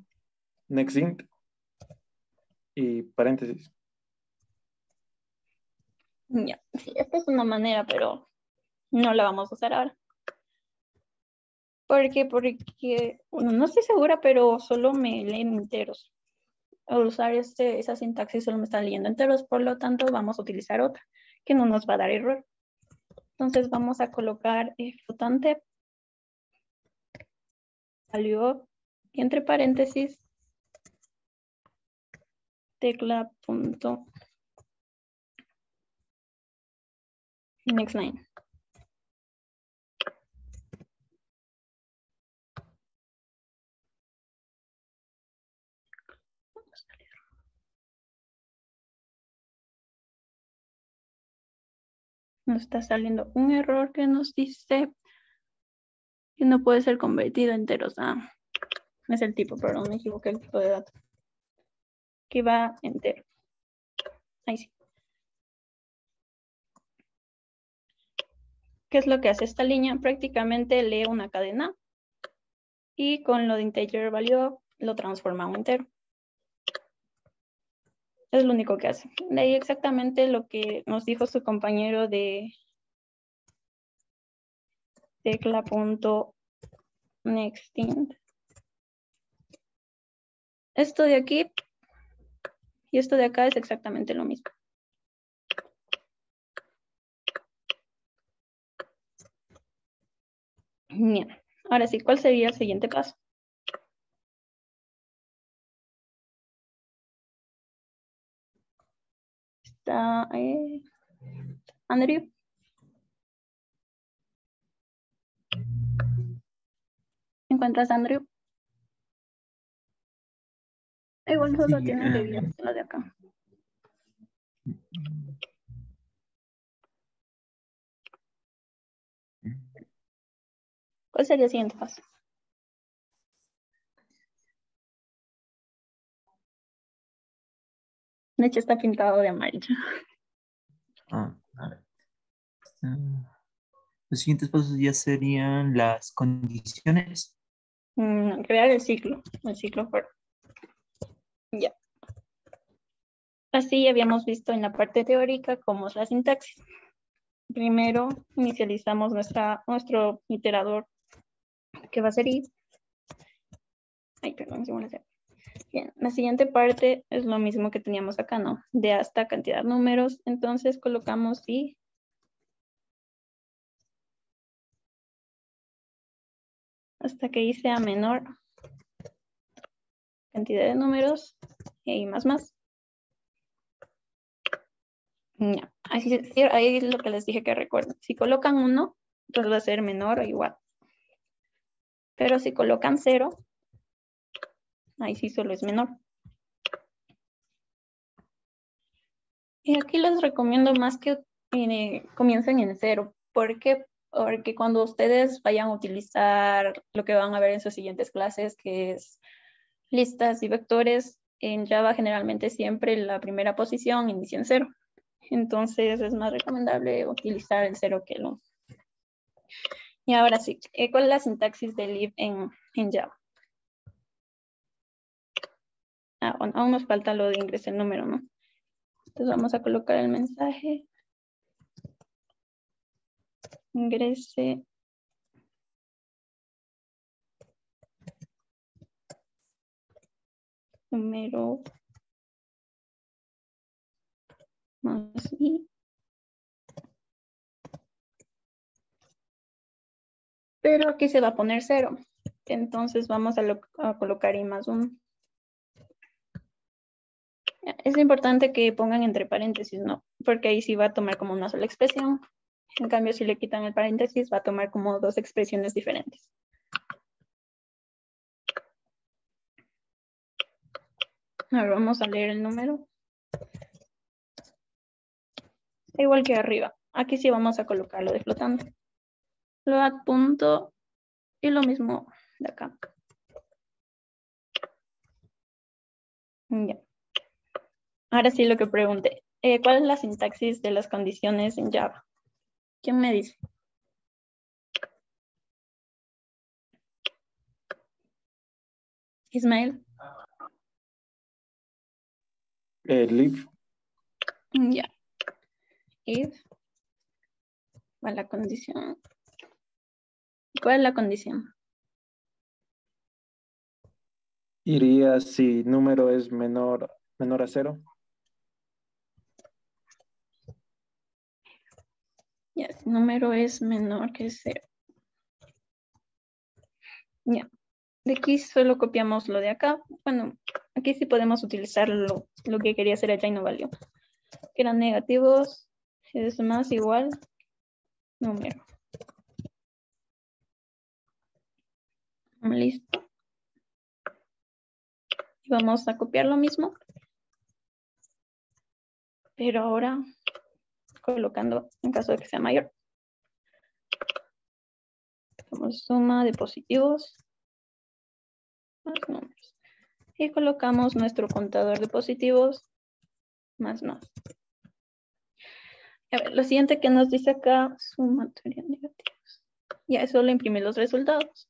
nextInt y paréntesis. Ya, sí, esta es una manera, pero no la vamos a usar ahora. ¿Por qué? Porque bueno, no estoy segura, pero solo me leen enteros. Al usar esa sintaxis solo me están leyendo enteros, por lo tanto vamos a utilizar otra, que no nos va a dar error. Entonces vamos a colocar flotante, value, y entre paréntesis, tecla punto next9. Nos está saliendo un error que nos dice que no puede ser convertido a enteros. Ah, es el tipo, perdón, me equivoqué el tipo de dato. Que va entero. Ahí sí. ¿Qué es lo que hace esta línea? Prácticamente lee una cadena y con lo de integer value lo transforma a un entero. Es lo único que hace. De ahí exactamente lo que nos dijo su compañero de tecla.nextInt. Esto de aquí y esto de acá es exactamente lo mismo. Bien, ahora sí, ¿cuál sería el siguiente paso? Está Andrew. ¿Encuentras a Andrew? Igual solo Sí, tiene que ver lo de acá. ¿Cuál sería el siguiente paso? De hecho está pintado de amarillo. a ver. Los siguientes pasos ya serían las condiciones. Crear el ciclo for. Ya. Así habíamos visto en la parte teórica cómo es la sintaxis. Primero inicializamos nuestro iterador que va a ser i. Ay, perdón, se me hace. Bien, la siguiente parte es lo mismo que teníamos acá, ¿no? De hasta cantidad de números. Entonces colocamos y hasta que y sea menor cantidad de números y más. Ya. Ahí es lo que les dije que recuerden. Si colocan 1, entonces va a ser menor o igual. Pero si colocan 0, ahí sí solo es menor. Y aquí les recomiendo más que comiencen en 0. ¿Por qué? Porque cuando ustedes vayan a utilizar lo que van a ver en sus siguientes clases, que es listas y vectores, en Java generalmente siempre la primera posición inicia en 0. Entonces es más recomendable utilizar el 0 que el 1. Y ahora sí, ¿cuál es la sintaxis de live en Java? Aún nos falta lo de ingresar el número, ¿no? Entonces vamos a colocar el mensaje. Ingrese número más i. Pero aquí se va a poner 0. Entonces vamos a colocar i más 1. Es importante que pongan entre paréntesis, ¿no? Porque ahí sí va a tomar como una sola expresión. En cambio, si le quitan el paréntesis, va a tomar como 2 expresiones diferentes. Ahora vamos a leer el número. Igual que arriba. Aquí sí vamos a colocarlo de flotante. Float punto y lo mismo de acá. Ya. Ahora sí lo que pregunté. ¿Cuál es la sintaxis de las condiciones en Java? ¿Quién me dice? Ismael. Live. Ya. If. ¿Cuál es la condición? ¿Cuál es la condición? Iría si número es menor a 0. Ya, si número es menor que 0. Ya. De aquí solo copiamos lo de acá. Bueno, aquí sí podemos utilizar lo que quería hacer allá y no valió. Que eran negativos, es más igual número. Listo. Y vamos a copiar lo mismo. Pero ahora colocando en caso de que sea mayor. Hacemos suma de positivos más números. Y colocamos nuestro contador de positivos más. A ver, lo siguiente que nos dice acá, sumatoria negativos. Ya es solo imprimir los resultados.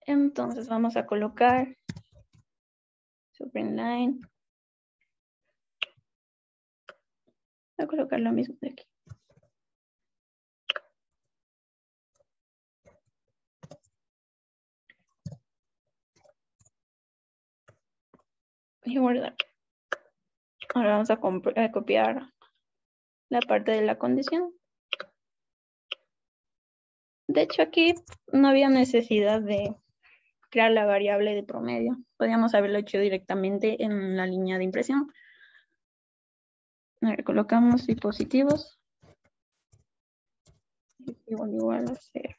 Entonces vamos a colocar subline. Voy a colocar lo mismo de aquí. Y guardar. Ahora vamos a copiar la parte de la condición. De hecho, aquí no había necesidad de crear la variable de promedio. Podríamos haberlo hecho directamente en la línea de impresión. A ver, colocamos y positivos. Igual a 0.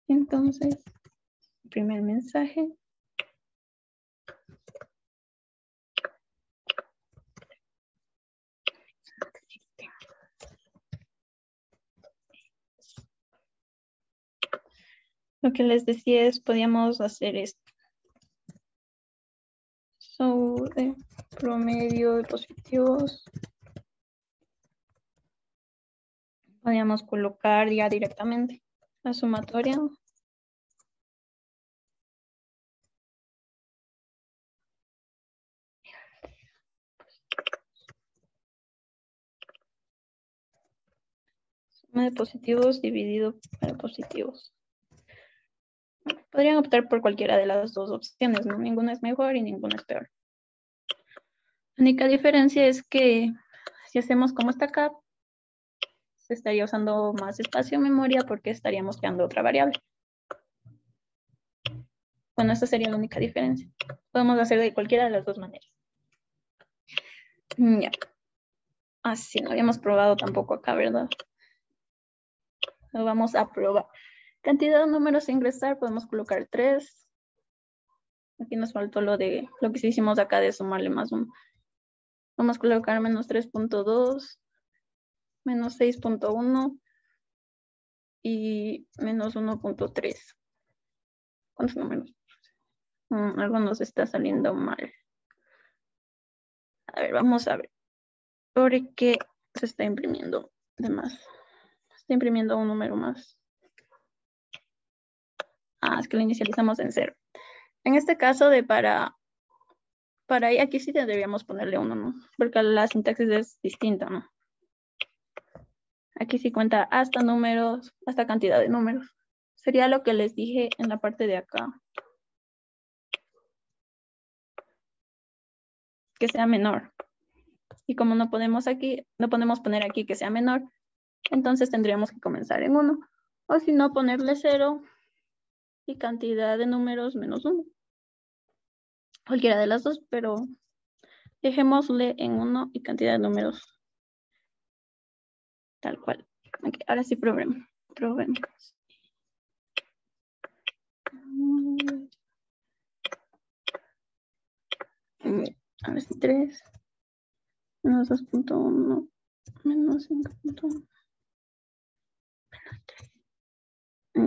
Entonces, primer mensaje. Lo que les decía es, podíamos hacer esto. De promedio de positivos. Podríamos colocar ya directamente la sumatoria. Suma de positivos dividido por positivos. Podrían optar por cualquiera de las dos opciones, ¿no? Ninguna es mejor y ninguna es peor. La única diferencia es que si hacemos como está acá, se estaría usando más espacio en memoria porque estaríamos creando otra variable. Bueno, esta sería la única diferencia. Podemos hacer de cualquiera de las dos maneras. Ya. Así no habíamos probado tampoco acá, ¿verdad? Lo vamos a probar. Cantidad de números a ingresar, podemos colocar 3. Aquí nos faltó lo que sí hicimos acá de sumarle más 1. Vamos a colocar menos 3.2, menos 6.1 y menos 1.3. ¿Cuántos números? Algo nos está saliendo mal. A ver, vamos a ver. Porque se está imprimiendo de más. Se está imprimiendo un número más. Es que lo inicializamos en 0. En este caso de para ahí, aquí sí deberíamos ponerle 1, ¿no? Porque la sintaxis es distinta, ¿no? Aquí sí cuenta hasta números, hasta cantidad de números. Sería lo que les dije en la parte de acá. Que sea menor. Y como no podemos poner aquí que sea menor, entonces tendríamos que comenzar en 1. O si no, ponerle 0 y cantidad de números menos 1. Cualquiera de las dos, pero dejémosle en 1 y cantidad de números. Tal cual. Okay, ahora sí probemos. Ahora sí 3. Menos 2.1. Menos 5.1.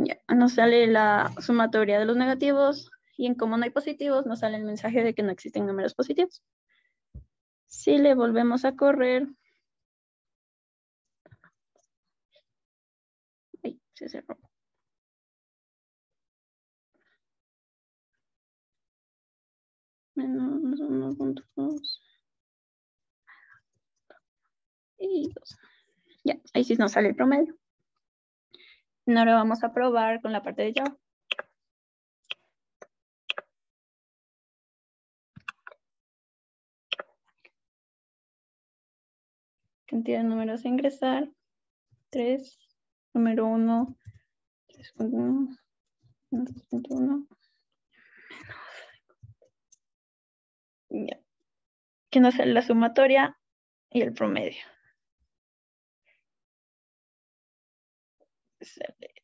Ya, nos sale la sumatoria de los negativos y en como no hay positivos nos sale el mensaje de que no existen números positivos. Si le volvemos a correr, ay, se cerró. Menos 1.2 y 2. Ya, ahí sí nos sale el promedio. Y ahora vamos a probar con la parte de Java. Cantidad de números a ingresar. 3. Número 1. 3.1. 2.1. Ya. Que nos sale la sumatoria y el promedio. Sale.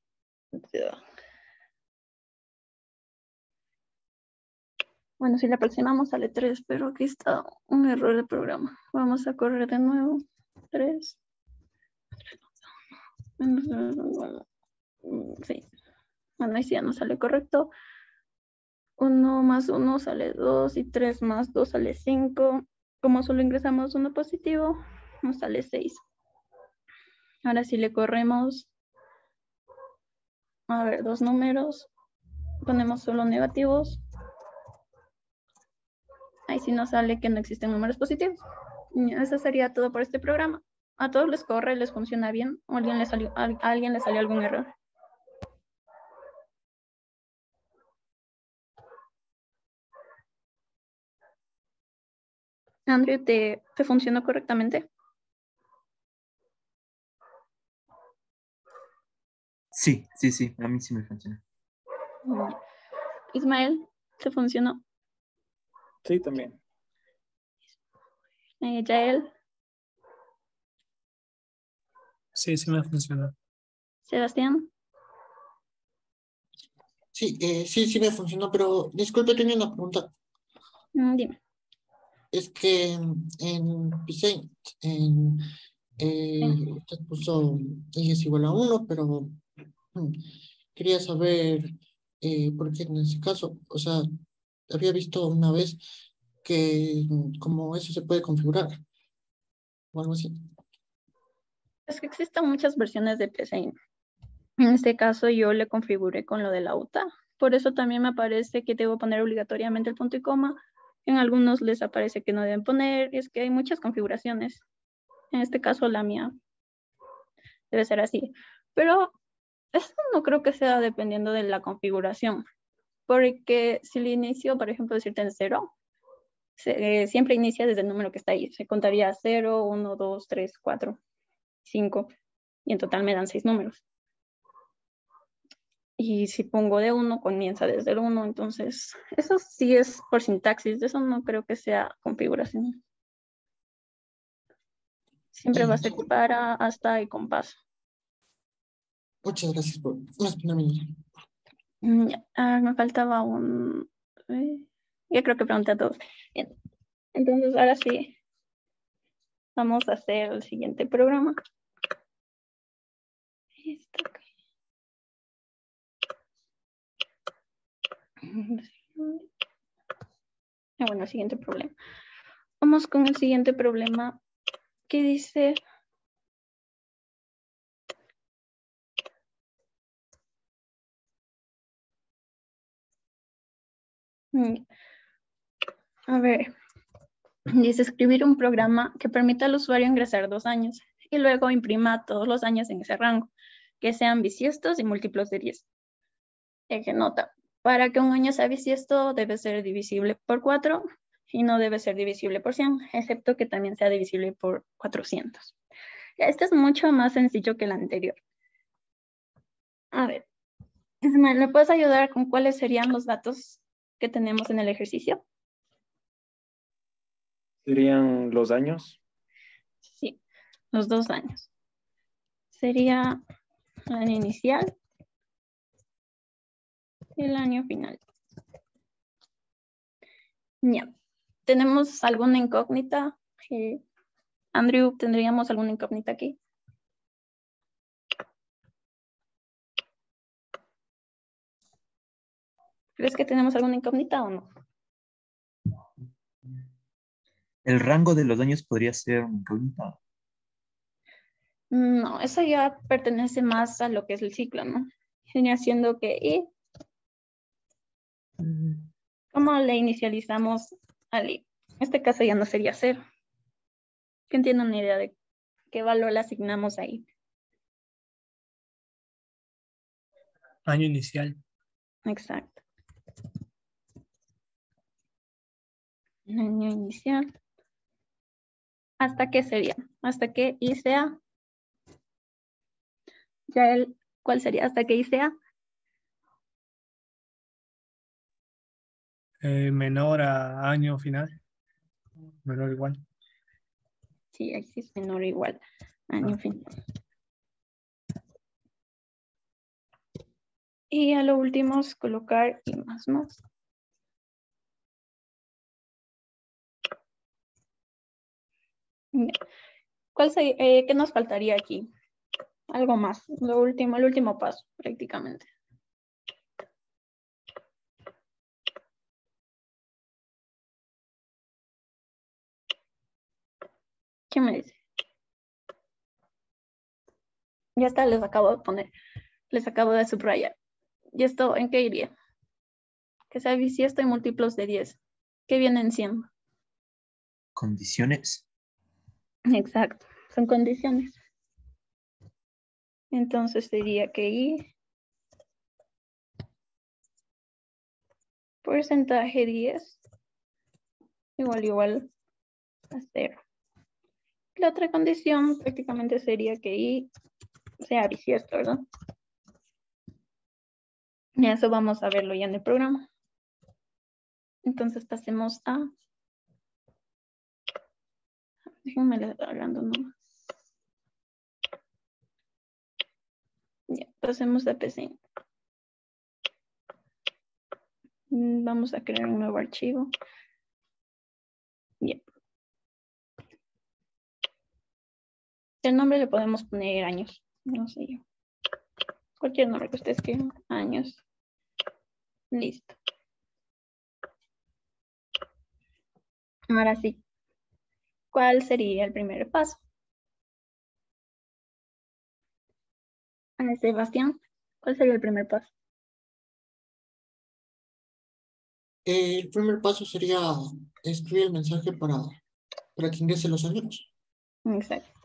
Bueno, si le aproximamos sale 3, pero aquí está un error de programa. Vamos a correr de nuevo. 3. Sí. Bueno, ahí sí ya no sale correcto. 1 más 1 sale 2 y 3 más 2 sale 5. Como solo ingresamos uno positivo, nos sale 6. Ahora sí le corremos. A ver, 2 números. Ponemos solo negativos. Ahí sí nos sale que no existen números positivos. Y eso sería todo por este programa. ¿A todos les corre, les funciona bien? ¿O a alguien le salió algún error? Andrew, ¿te funcionó correctamente? Sí, a mí sí me funciona. Ismael, ¿te funcionó? Sí, también. Yael, Sí, sí me funciona. Sebastián. Sí, sí me funcionó, pero disculpe, tenía una pregunta. Dime. Es que en Paint, usted puso y es igual a 1, pero quería saber por qué en ese caso. O sea, había visto una vez que como eso se puede configurar o algo así. Es que existen muchas versiones de PCI. En este caso yo le configuré con lo de la UTA. Por eso también me aparece que debo poner obligatoriamente el punto y coma. En algunos les aparece que no deben poner. Y es que hay muchas configuraciones. En este caso la mía debe ser así. Pero eso no creo que sea dependiendo de la configuración. porque si le inicio, por ejemplo, decirte en 0, siempre inicia desde el número que está ahí. Se contaría 0, 1, 2, 3, 4, 5, y en total me dan 6 números. Y si pongo de 1, comienza desde el 1, entonces eso sí es por sintaxis, de eso no creo que sea configuración. Siempre va a ser para, hasta y con paso. Muchas gracias por responderme. Me faltaba un... ya creo que pregunté a todos. Bien. Entonces ahora sí, vamos a hacer el siguiente programa. Bueno, el siguiente problema. Vamos con el siguiente problema que dice... A ver, dice escribir un programa que permita al usuario ingresar 2 años y luego imprima todos los años en ese rango, que sean bisiestos y múltiplos de 10. Eje nota, para que un año sea bisiesto debe ser divisible por 4 y no debe ser divisible por 100, excepto que también sea divisible por 400. Este es mucho más sencillo que el anterior. A ver, Ismael, ¿me puedes ayudar con cuáles serían los datos que tenemos en el ejercicio? ¿Serían los años? Sí, los 2 años. Sería el año inicial y el año final. Ya. ¿Tenemos alguna incógnita? Andrew, ¿tendríamos alguna incógnita aquí? ¿Crees que tenemos alguna incógnita o no? El rango de los años podría ser una incógnita. No, eso ya pertenece más a lo que es el ciclo, ¿no? Viene siendo que I, ¿cómo le inicializamos al I? En este caso ya no sería 0. ¿Quién tiene una idea de qué valor le asignamos ahí? Año inicial. Exacto. El año inicial. ¿Hasta qué sería? ¿Hasta que I sea? ¿Cuál sería? ¿Hasta que I sea? Menor a año final. Menor o igual. Sí, ahí sí es menor o igual. Año final. Y a lo último es colocar I más más. ¿Qué nos faltaría aquí? Algo más, el último paso prácticamente. ¿Qué me dice? Ya está, les acabo de poner, les acabo de subrayar. ¿Y esto en qué iría? Que sea bisiesto y múltiplos de 10. ¿Qué vienen siendo? Condiciones. Exacto, son condiciones. Entonces sería que I porcentaje 10 igual a 0. La otra condición prácticamente sería que I sea bisiesto, ¿verdad? Y eso vamos a verlo ya en el programa. Entonces pasemos a... Déjenme le hablando nomás. Ya, pasemos a PC. Vamos a crear un nuevo archivo. Ya. El nombre le podemos poner años. No sé yo. Cualquier nombre que ustedes quieran. Años. Listo. Ahora sí. ¿Cuál sería el primer paso? Sebastián, ¿cuál sería el primer paso? El primer paso sería escribir el mensaje para que ingrese los años. Exacto.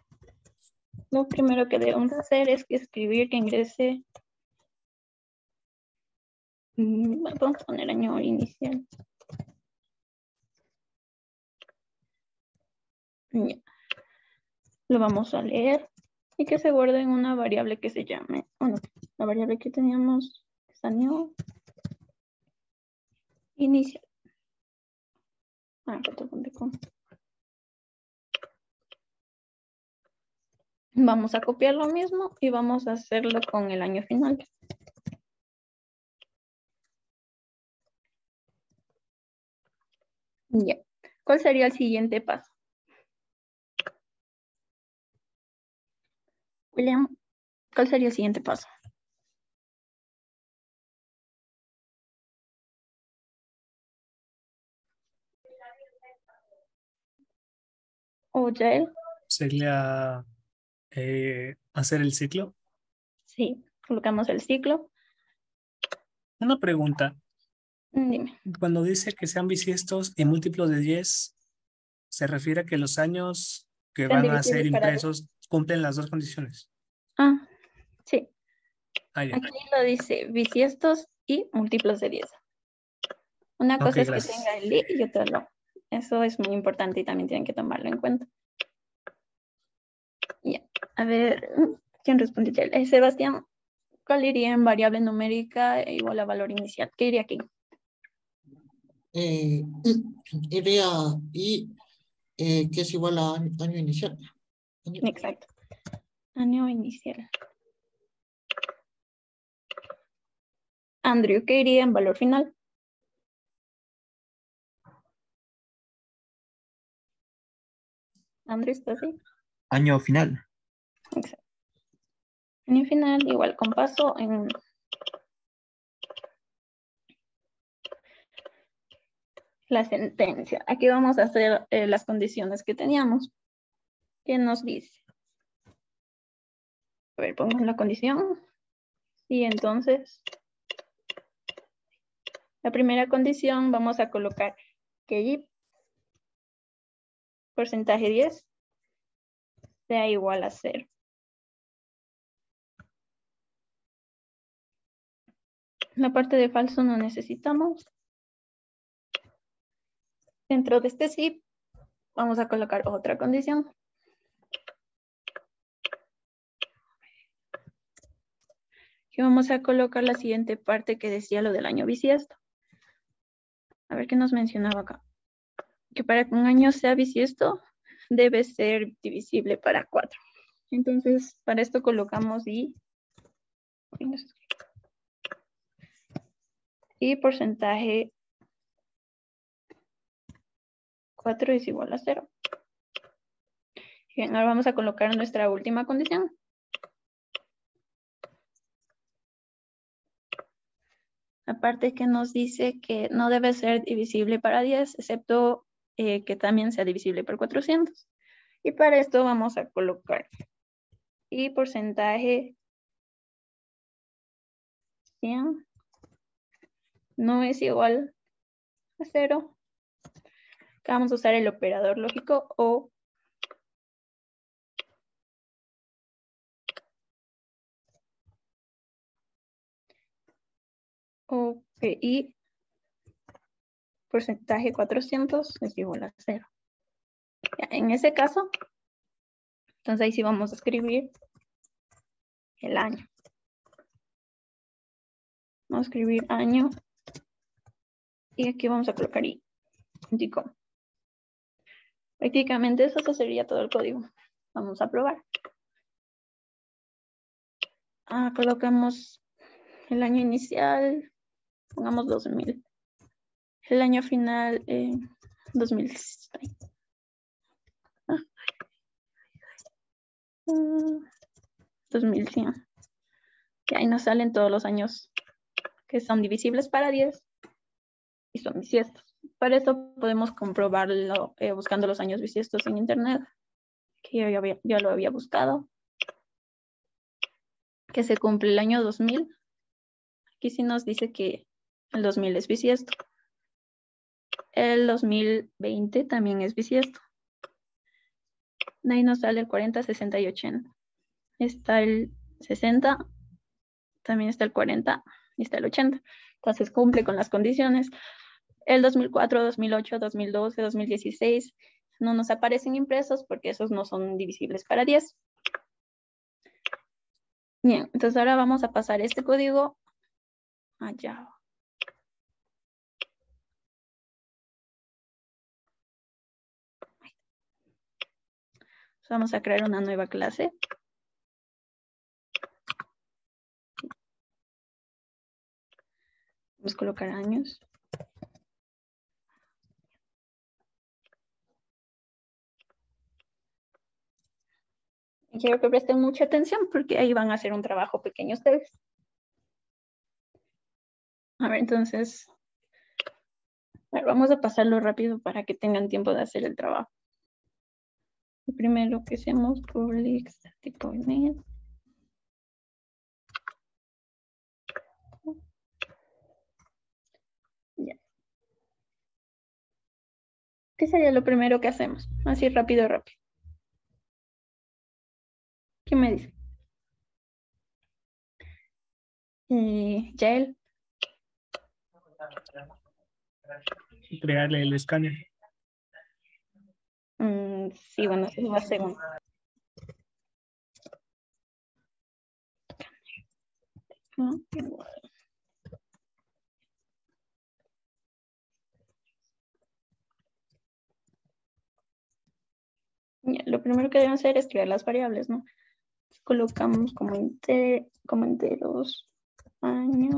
Lo primero que debemos hacer es escribir que ingrese Vamos a poner año inicial. Ya. Lo vamos a leer y que se guarde en una variable que se llame, bueno, la variable que teníamos es año inicial. Vamos a copiar lo mismo y vamos a hacerlo con el año final. Ya. ¿Cuál sería el siguiente paso? William, ¿cuál sería el siguiente paso? ¿O Yael? Sería hacer el ciclo. Sí, colocamos el ciclo. Una pregunta. Dime. Cuando dice que sean bisiestos y múltiplos de 10, ¿se refiere a que los años que Sean van a ser divisibles para impresos cumplen las dos condiciones? Ah, sí. Ah, ya. Aquí lo dice bisiestos y múltiplos de 10. Una Ok, cosa es gracias. que tenga el li y otra no. Eso es muy importante y también tienen que tomarlo en cuenta. Ya. A ver, ¿quién responde? Sebastián, ¿cuál iría en variable numérica igual a valor inicial? ¿Qué iría aquí? Iría y que es igual a año inicial. Exacto. Año inicial. Andrew, ¿qué iría en valor final? Andrew, ¿está así? Año final. Exacto. Año final igual con paso en la sentencia. Aquí vamos a hacer las condiciones que teníamos. ¿Qué nos dice? A ver, pongamos la condición. Y entonces, la primera condición vamos a colocar que y porcentaje 10 sea igual a 0. La parte de falso no necesitamos. Dentro de este sí, vamos a colocar otra condición. Y vamos a colocar la siguiente parte que decía lo del año bisiesto. A ver qué nos mencionaba acá. Que para que un año sea bisiesto, debe ser divisible para 4. Entonces, para esto colocamos y porcentaje 4 es igual a 0. Bien, ahora vamos a colocar nuestra última condición. Aparte que nos dice que no debe ser divisible para 10, excepto que también sea divisible por 400. Y para esto vamos a colocar y porcentaje 100 no es igual a 0. Acá vamos a usar el operador lógico o y porcentaje 400 es igual a 0. Ya, en ese caso, entonces ahí sí vamos a escribir el año. Vamos a escribir año y aquí vamos a colocar i. Prácticamente eso sería todo el código. Vamos a probar. Colocamos el año inicial, pongamos 2000. El año final, 2000. 2100. Y ahí nos salen todos los años que son divisibles para 10 y son bisiestos. Para esto podemos comprobarlo buscando los años bisiestos en internet, que ya lo había buscado. Que se cumple el año 2000. Aquí sí nos dice que el 2000 es bisiesto. El 2020 también es bisiesto. De ahí nos sale el 40, 60 y 80. Está el 60, también está el 40 y está el 80. Entonces cumple con las condiciones. El 2004, 2008, 2012, 2016 no nos aparecen impresos porque esos no son divisibles para 10. Bien, entonces ahora vamos a pasar este código a Java. Vamos a crear una nueva clase. Vamos a colocar años. Y quiero que presten mucha atención porque ahí van a hacer un trabajo pequeño ustedes. A ver, entonces, vamos a pasarlo rápido para que tengan tiempo de hacer el trabajo. Lo primero que hacemos, public static void. Ya. ¿Qué sería lo primero que hacemos? Así rápido. ¿Quién me dice? Yael. Crearle el escáner. Sí, bueno, eso va a ser un... Ya, lo primero que debemos hacer es crear las variables, ¿no? Colocamos como enteros año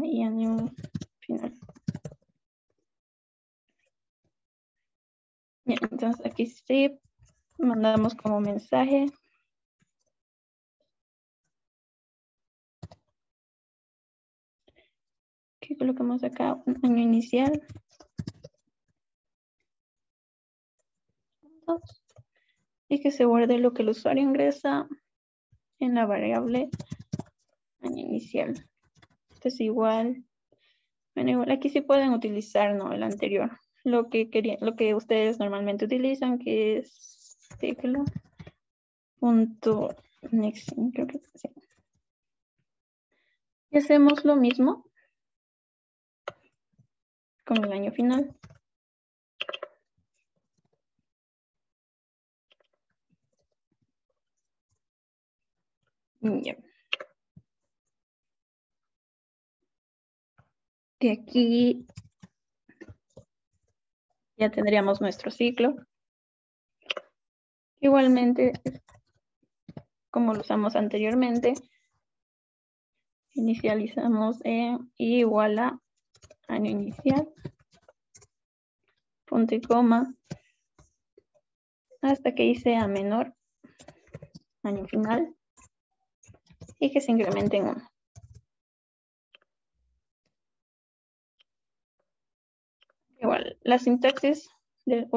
y año final. Bien, entonces aquí sí mandamos como mensaje. ¿Qué colocamos acá? Un año inicial. Y que se guarde lo que el usuario ingresa en la variable año inicial. Esto es igual. Bueno, igual aquí sí pueden utilizar, ¿no? El anterior. Lo que ustedes normalmente utilizan, que es tecla punto next, creo que sí. Y hacemos lo mismo con el año final. Ya. De aquí ya tendríamos nuestro ciclo. Igualmente, como lo usamos anteriormente, inicializamos en igual a año inicial, punto y coma, hasta que y sea menor, año final, y que se incremente en 1. Igual, la sintaxis de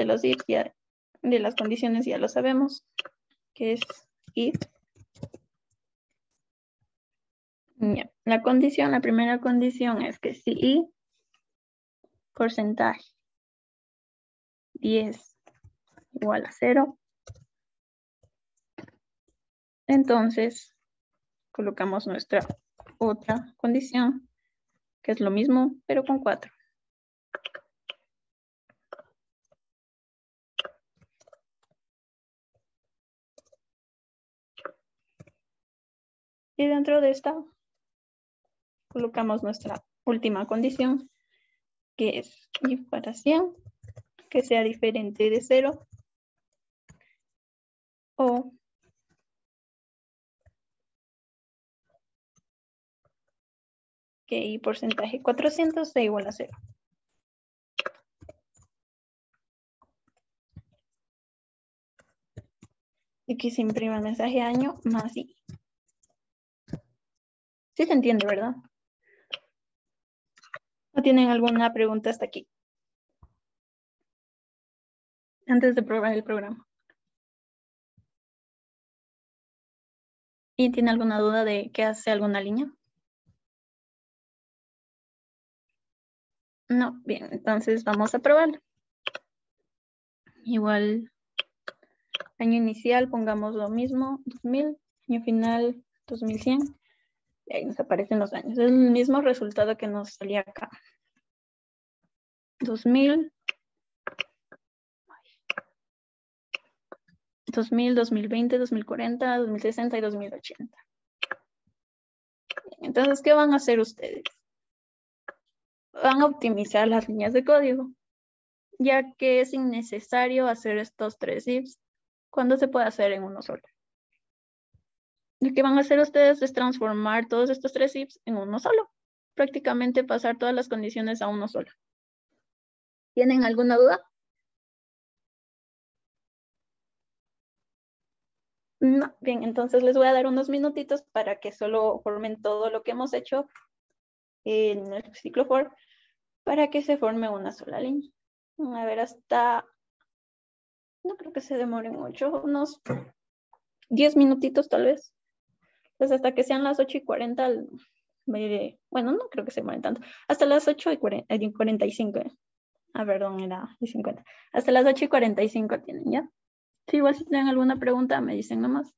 los if ya, de las condiciones ya lo sabemos, que es if. Ya. La primera condición es que si i porcentaje 10 igual a 0, entonces colocamos nuestra otra condición, que es lo mismo, pero con 4. Y dentro de esta colocamos nuestra última condición, que es if para 100, que sea diferente de 0, o que y porcentaje 400 sea igual a 0. Y aquí se imprime el mensaje año más i. Sí se entiende, ¿verdad? ¿No tienen alguna pregunta hasta aquí? Antes de probar el programa. ¿Y tiene alguna duda de qué hace alguna línea? No, bien, entonces vamos a probarlo. Igual, año inicial, pongamos lo mismo, 2000, Año final 2100. Y ahí nos aparecen los años. Es el mismo resultado que nos salía acá. 2000, 2020, 2040, 2060 y 2080. Entonces, ¿qué van a hacer ustedes? Van a optimizar las líneas de código, ya que es innecesario hacer estos 3 ifs cuando se puede hacer en uno solo. Lo que van a hacer ustedes es transformar todos estos 3 ifs en uno solo. Prácticamente pasar todas las condiciones a uno solo. ¿Tienen alguna duda? No. Bien, entonces les voy a dar unos minutitos para que solo formen todo lo que hemos hecho en el ciclo for, para que se forme una sola línea. A ver, no creo que se demoren mucho, unos 10 minutitos tal vez. Pues hasta que sean las 8:40, bueno, no creo que se demoren tanto. Hasta las 8:45. Ah, perdón, era 50. Hasta las 8:45 tienen, ¿ya? Sí, igual si tienen alguna pregunta, me dicen nomás.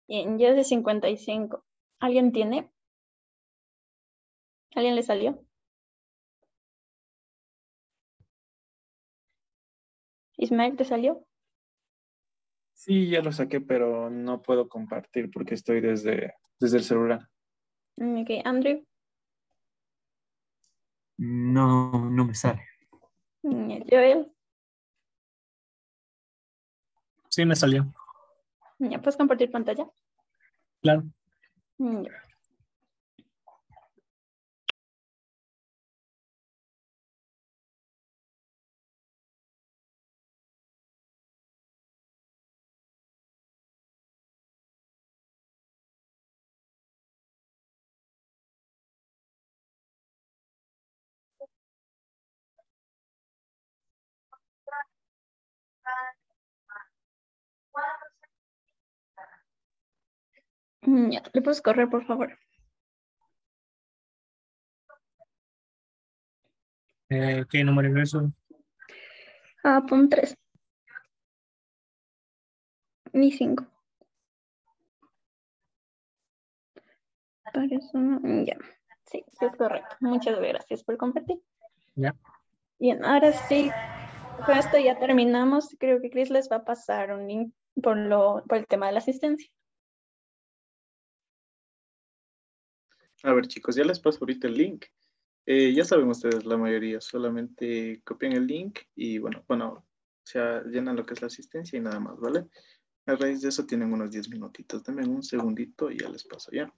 Bien, ya es de 55. ¿Alguien tiene? ¿Alguien le salió? Ismael, ¿te salió? Sí, ya lo saqué, pero no puedo compartir porque estoy desde el celular. Ok, Andrew. No, no me sale. Joel. Sí, me salió. ¿Ya puedes compartir pantalla? Claro. Ya. Ya, ¿le puedes correr, por favor? ¿Qué número ingreso? Pon 3. Ni 5. Ya. Sí, sí es correcto. Muchas gracias por compartir. Ya. Bien, ahora sí, con esto ya terminamos. Creo que Chris les va a pasar un link por el tema de la asistencia. A ver, chicos, ya les paso ahorita el link. Ya saben ustedes la mayoría, solamente copian el link y bueno, o sea, llenan lo que es la asistencia y nada más, ¿vale? A raíz de eso tienen unos 10 minutitos. Denme un segundito y ya les paso, ¿ya?